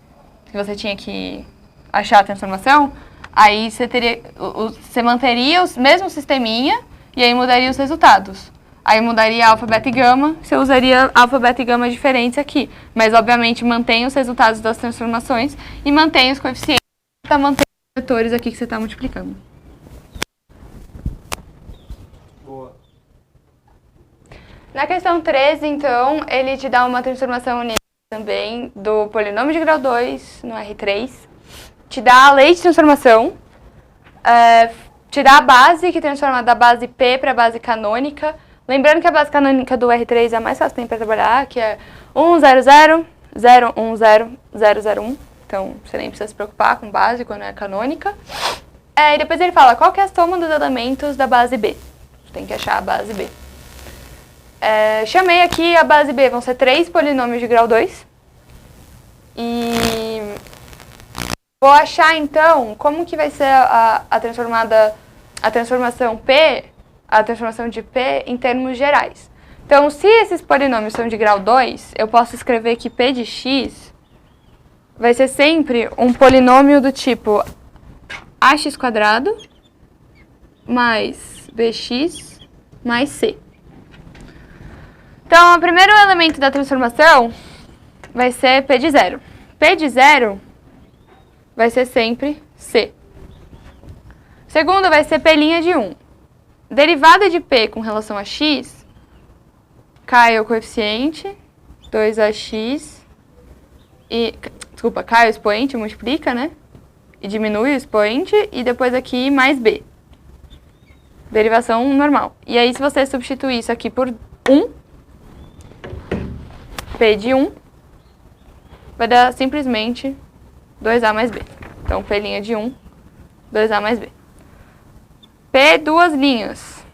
que você tinha que achar a transformação, aí você manteria o mesmo sisteminha e aí mudaria os resultados. Aí mudaria alfa, beta e gama, você usaria alfa, beta e gama diferentes aqui. Mas, obviamente, mantém os resultados das transformações e mantém os coeficientes para manter os vetores aqui que você está multiplicando. Boa. Na questão 13, então, ele te dá uma transformação unida também do polinômio de grau 2 no R3. Te dá a lei de transformação. Te dá a base, que transforma da base P para a base canônica. Lembrando que a base canônica do R3 é a mais fácil que tem para trabalhar, que é 1, 0, 0, 0, 1, 0, 0, 0, 1. Então, você nem precisa se preocupar com base quando é canônica. E depois ele fala qual que é a soma dos elementos da base B. Você tem que achar a base B. Chamei aqui a base B, vão ser 3 polinômios de grau 2. E vou achar, então, como que vai ser a transformação P, a transformação de P em termos gerais. Então, se esses polinômios são de grau 2, eu posso escrever que P de x vai ser sempre um polinômio do tipo ax² mais bx mais c. Então, o primeiro elemento da transformação vai ser P de 0. P de 0 vai ser sempre C. Segundo vai ser P' de 1. Derivada de P com relação a x, cai o coeficiente, 2ax, cai o expoente, multiplica, né? E diminui o expoente, e depois aqui mais B. Derivação normal. E aí, se você substituir isso aqui por 1, P de 1, vai dar simplesmente 2A mais B. Então, P' de 1, 2A mais B. P, duas linhas.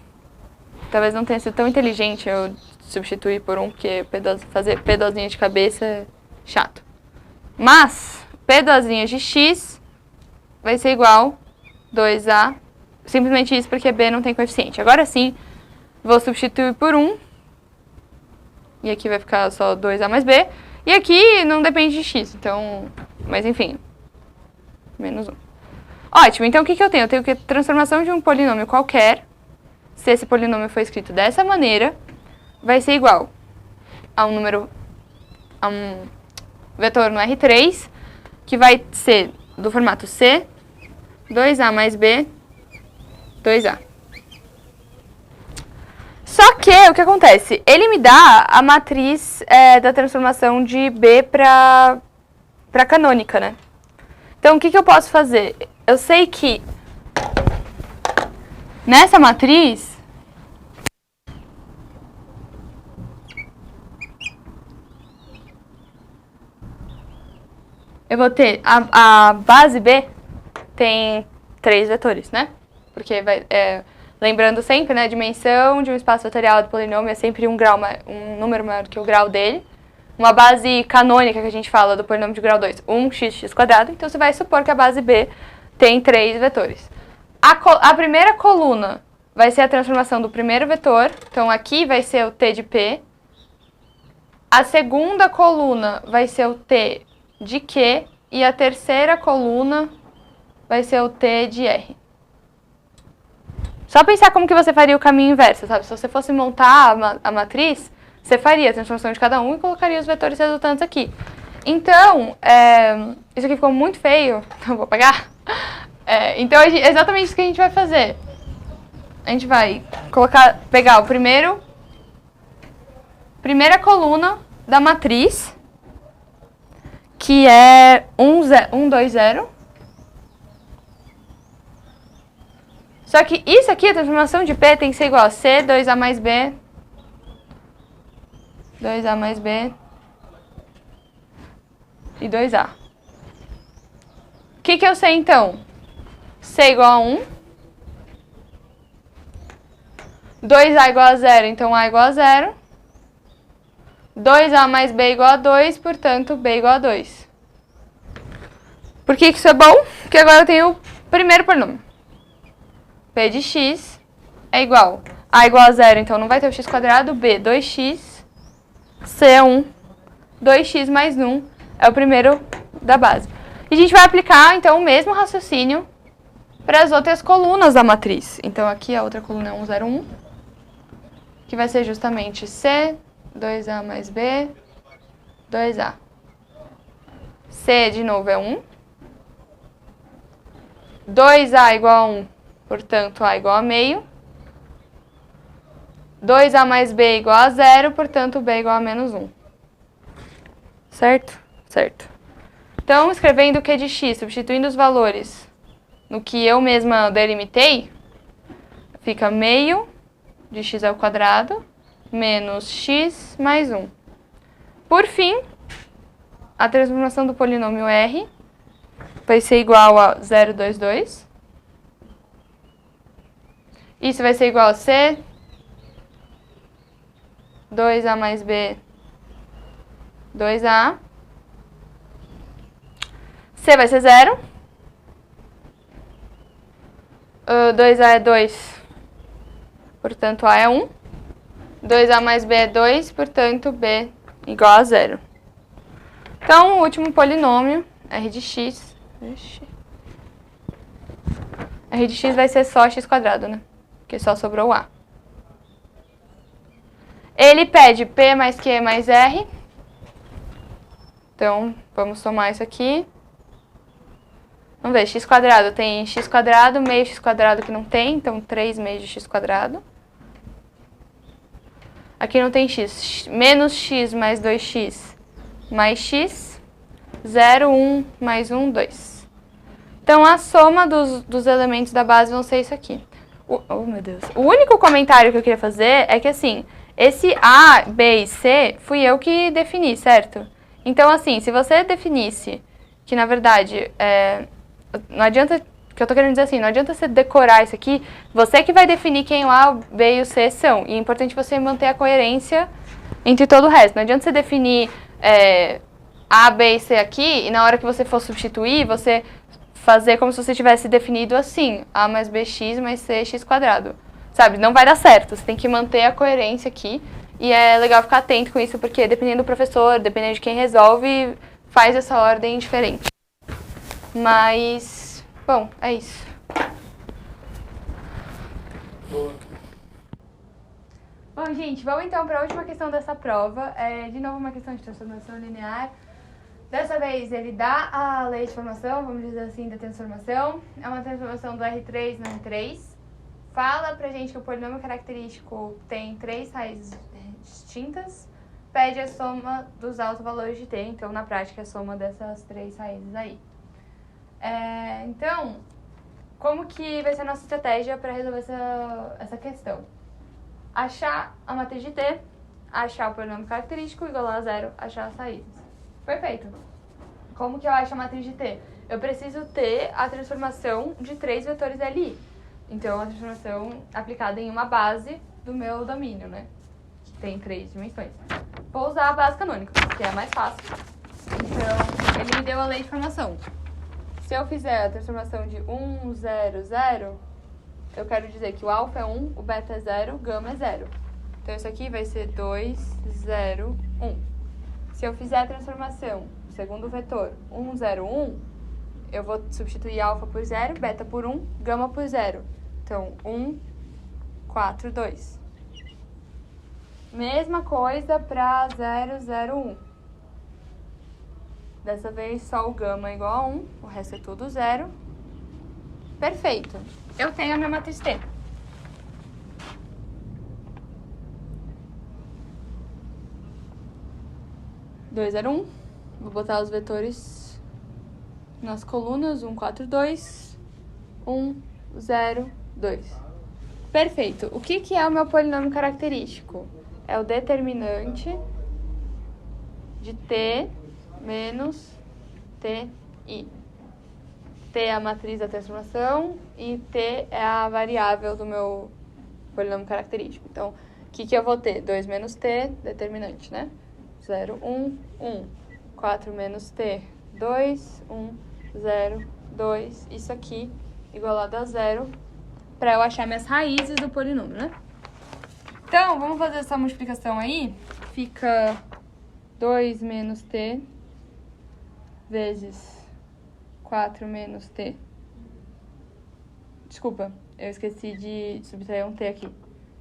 Talvez não tenha sido tão inteligente eu substituir por 1, porque fazer P duas linhas de cabeça é chato. Mas, P duas linhas de x vai ser igual 2A, simplesmente isso porque B não tem coeficiente. Agora sim, vou substituir por 1, e aqui vai ficar só 2A mais B. E aqui não depende de x, então... Mas enfim, menos 1. Ótimo, então o que eu tenho? Eu tenho que a transformação de um polinômio qualquer, se esse polinômio for escrito dessa maneira, vai ser igual a um vetor no R3, que vai ser do formato C, 2A mais B, 2A. Só que, o que acontece? Ele me dá a matriz da transformação de B para canônica, né? Então, o que eu posso fazer? Eu sei que nessa matriz, eu vou ter a base B tem 3 vetores, né? Porque Lembrando sempre, né, a dimensão de um espaço vetorial do polinômio é sempre um número maior do que o grau dele. Uma base canônica que a gente fala do polinômio de grau 2, 1x². Então, você vai supor que a base B tem 3 vetores. A primeira coluna vai ser a transformação do primeiro vetor. Então, aqui vai ser o t de P. A segunda coluna vai ser o t de Q. E a terceira coluna vai ser o t de R. Só pensar como que você faria o caminho inverso, sabe? Se você fosse montar a matriz, você faria a transformação de cada um e colocaria os vetores resultantes aqui. Então, isso aqui ficou muito feio, então vou apagar. Então, é exatamente isso que a gente vai fazer. A gente vai pegar o primeira coluna da matriz, que é 1, 2, 0. Só que isso aqui, a transformação de P tem que ser igual a C, 2A mais B, 2A mais B e 2A. O que eu sei, então? C igual a 1. 2A igual a 0, então A igual a 0. 2A mais B igual a 2, portanto, B igual a 2. Por que isso é bom? Porque agora eu tenho o primeiro polinômio. P de x é igual a igual a 0, então não vai ter o x², B, 2x, C é 1, 2x mais 1 é o primeiro da base. E a gente vai aplicar, então, o mesmo raciocínio para as outras colunas da matriz. Então, aqui a outra coluna é 1, 0, 1, que vai ser justamente C, 2A mais B, 2A. C, de novo, é 1. 2A igual a 1. Portanto, A igual a meio. 2A mais B igual a 0, portanto, B igual a menos 1. Certo? Certo. Então, escrevendo o Q de x, substituindo os valores no que eu mesma delimitei, fica meio de x² menos x mais 1. Por fim, a transformação do polinômio R vai ser igual a 0,22. Isso vai ser igual a C, 2A mais B, 2A. C vai ser 0. 2A é 2, portanto A é 1. 2A mais B é 2, portanto B igual a 0. Então, o último polinômio, R de x. R de x vai ser só x², né? Porque só sobrou o A. Ele pede P mais Q mais R. Então, vamos somar isso aqui. Vamos ver, x² tem x², meio x² que não tem, então 3 meios de x². Aqui não tem x. Menos x mais 2x mais x. 0, 1, mais 1, 2. Então, a soma dos elementos da base vão ser isso aqui. Oh, meu Deus. O único comentário que eu queria fazer é que, assim, esse A, B e C fui eu que defini, certo? Então, assim, se você definisse que, na verdade, não adianta, o que eu tô querendo dizer assim, não adianta você decorar isso aqui, você que vai definir quem o A, o B e o C são. E é importante você manter a coerência entre todo o resto. Não adianta você definir A, B e C aqui e na hora que você for substituir, você fazer como se você tivesse definido assim, A mais BX mais C, x². Sabe, não vai dar certo, você tem que manter a coerência aqui. E é legal ficar atento com isso, porque dependendo do professor, dependendo de quem resolve, faz essa ordem diferente. Mas, bom, é isso. Boa. Bom, gente, vamos então para a última questão dessa prova. De novo, uma questão de transformação linear. Dessa vez, ele dá a lei de formação, vamos dizer assim, da transformação. É uma transformação do R3 no R3. Fala pra gente que o polinômio característico tem 3 raízes distintas. Pede a soma dos autovalores de t. Então, na prática, a soma dessas 3 raízes aí. Então, como que vai ser a nossa estratégia para resolver essa questão? Achar a matriz de t, achar o polinômio característico, igualar a 0, achar as raízes. Perfeito. Como que eu acho a matriz de t? Eu preciso ter a transformação de 3 vetores LI. Então, a transformação aplicada em uma base do meu domínio, né? Que tem 3 dimensões. Vou usar a base canônica, que é a mais fácil. Então, ele me deu a lei de formação. Se eu fizer a transformação de 1, 0, 0, eu quero dizer que o alfa é 1, o beta é 0, o gama é 0. Então, isso aqui vai ser 2, 0, 1. Se eu fizer a transformação, segundo o vetor, 1, 0, 1, eu vou substituir alfa por 0, beta por 1, gama por 0. Então, 1, 4, 2. Mesma coisa para 0, 0, 1. Dessa vez, só o gama é igual a 1, o resto é tudo 0. Perfeito. Eu tenho a minha matriz T. Dois, 0, 1. Vou botar os vetores nas colunas. 1, 4, 2. 1, 0, 2. Perfeito. O que é o meu polinômio característico? É o determinante de T menos Ti. T é a matriz da transformação e T é a variável do meu polinômio característico. Então, o que eu vou ter? 2 menos T, determinante, né? 0, 1, 1. 4 menos T, 2, 1, 0, 2. Isso aqui igualado a 0 para eu achar minhas raízes do polinômio, né? Então, vamos fazer essa multiplicação aí. Fica 2 menos T vezes 4 menos T. Desculpa, eu esqueci de subtrair um T aqui.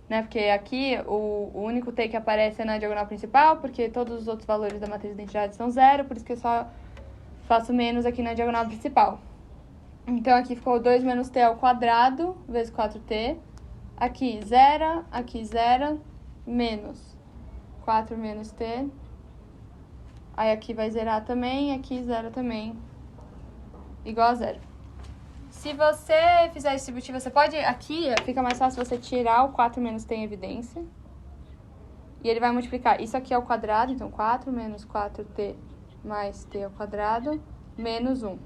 Né? Porque aqui o único T que aparece é na diagonal principal, porque todos os outros valores da matriz de identidade são 0, por isso que eu só faço menos aqui na diagonal principal. Então, aqui ficou 2 menos T ao quadrado vezes 4T. Aqui 0, menos 4 menos T. Aí aqui vai zerar também, aqui 0 também, igual a 0. Se você fizer distributivo, você pode... Aqui fica mais fácil você tirar o 4 menos T em evidência. E ele vai multiplicar. Isso aqui é o quadrado, então 4 menos 4T mais T ao quadrado, menos 1.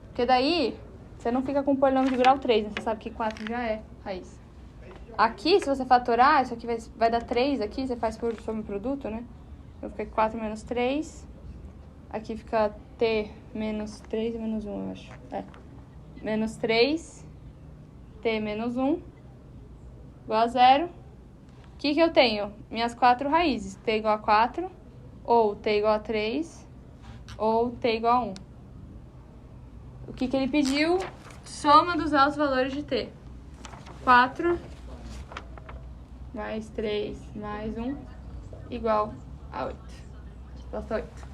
Porque daí, você não fica com o polinômio de grau 3, né? Você sabe que 4 já é raiz. Aqui, se você fatorar, isso aqui vai dar 3 aqui, você faz por sobreproduto, né? Então fica 4 menos 3. Aqui fica T menos 3 e menos 1, eu acho. Menos 3, T menos 1, igual a 0. O que eu tenho? Minhas 4 raízes. T igual a 4, ou T igual a 3, ou T igual a 1. O que ele pediu? Soma dos altos valores de T. 4 mais 3 mais 1 igual a 8. Resposta 8.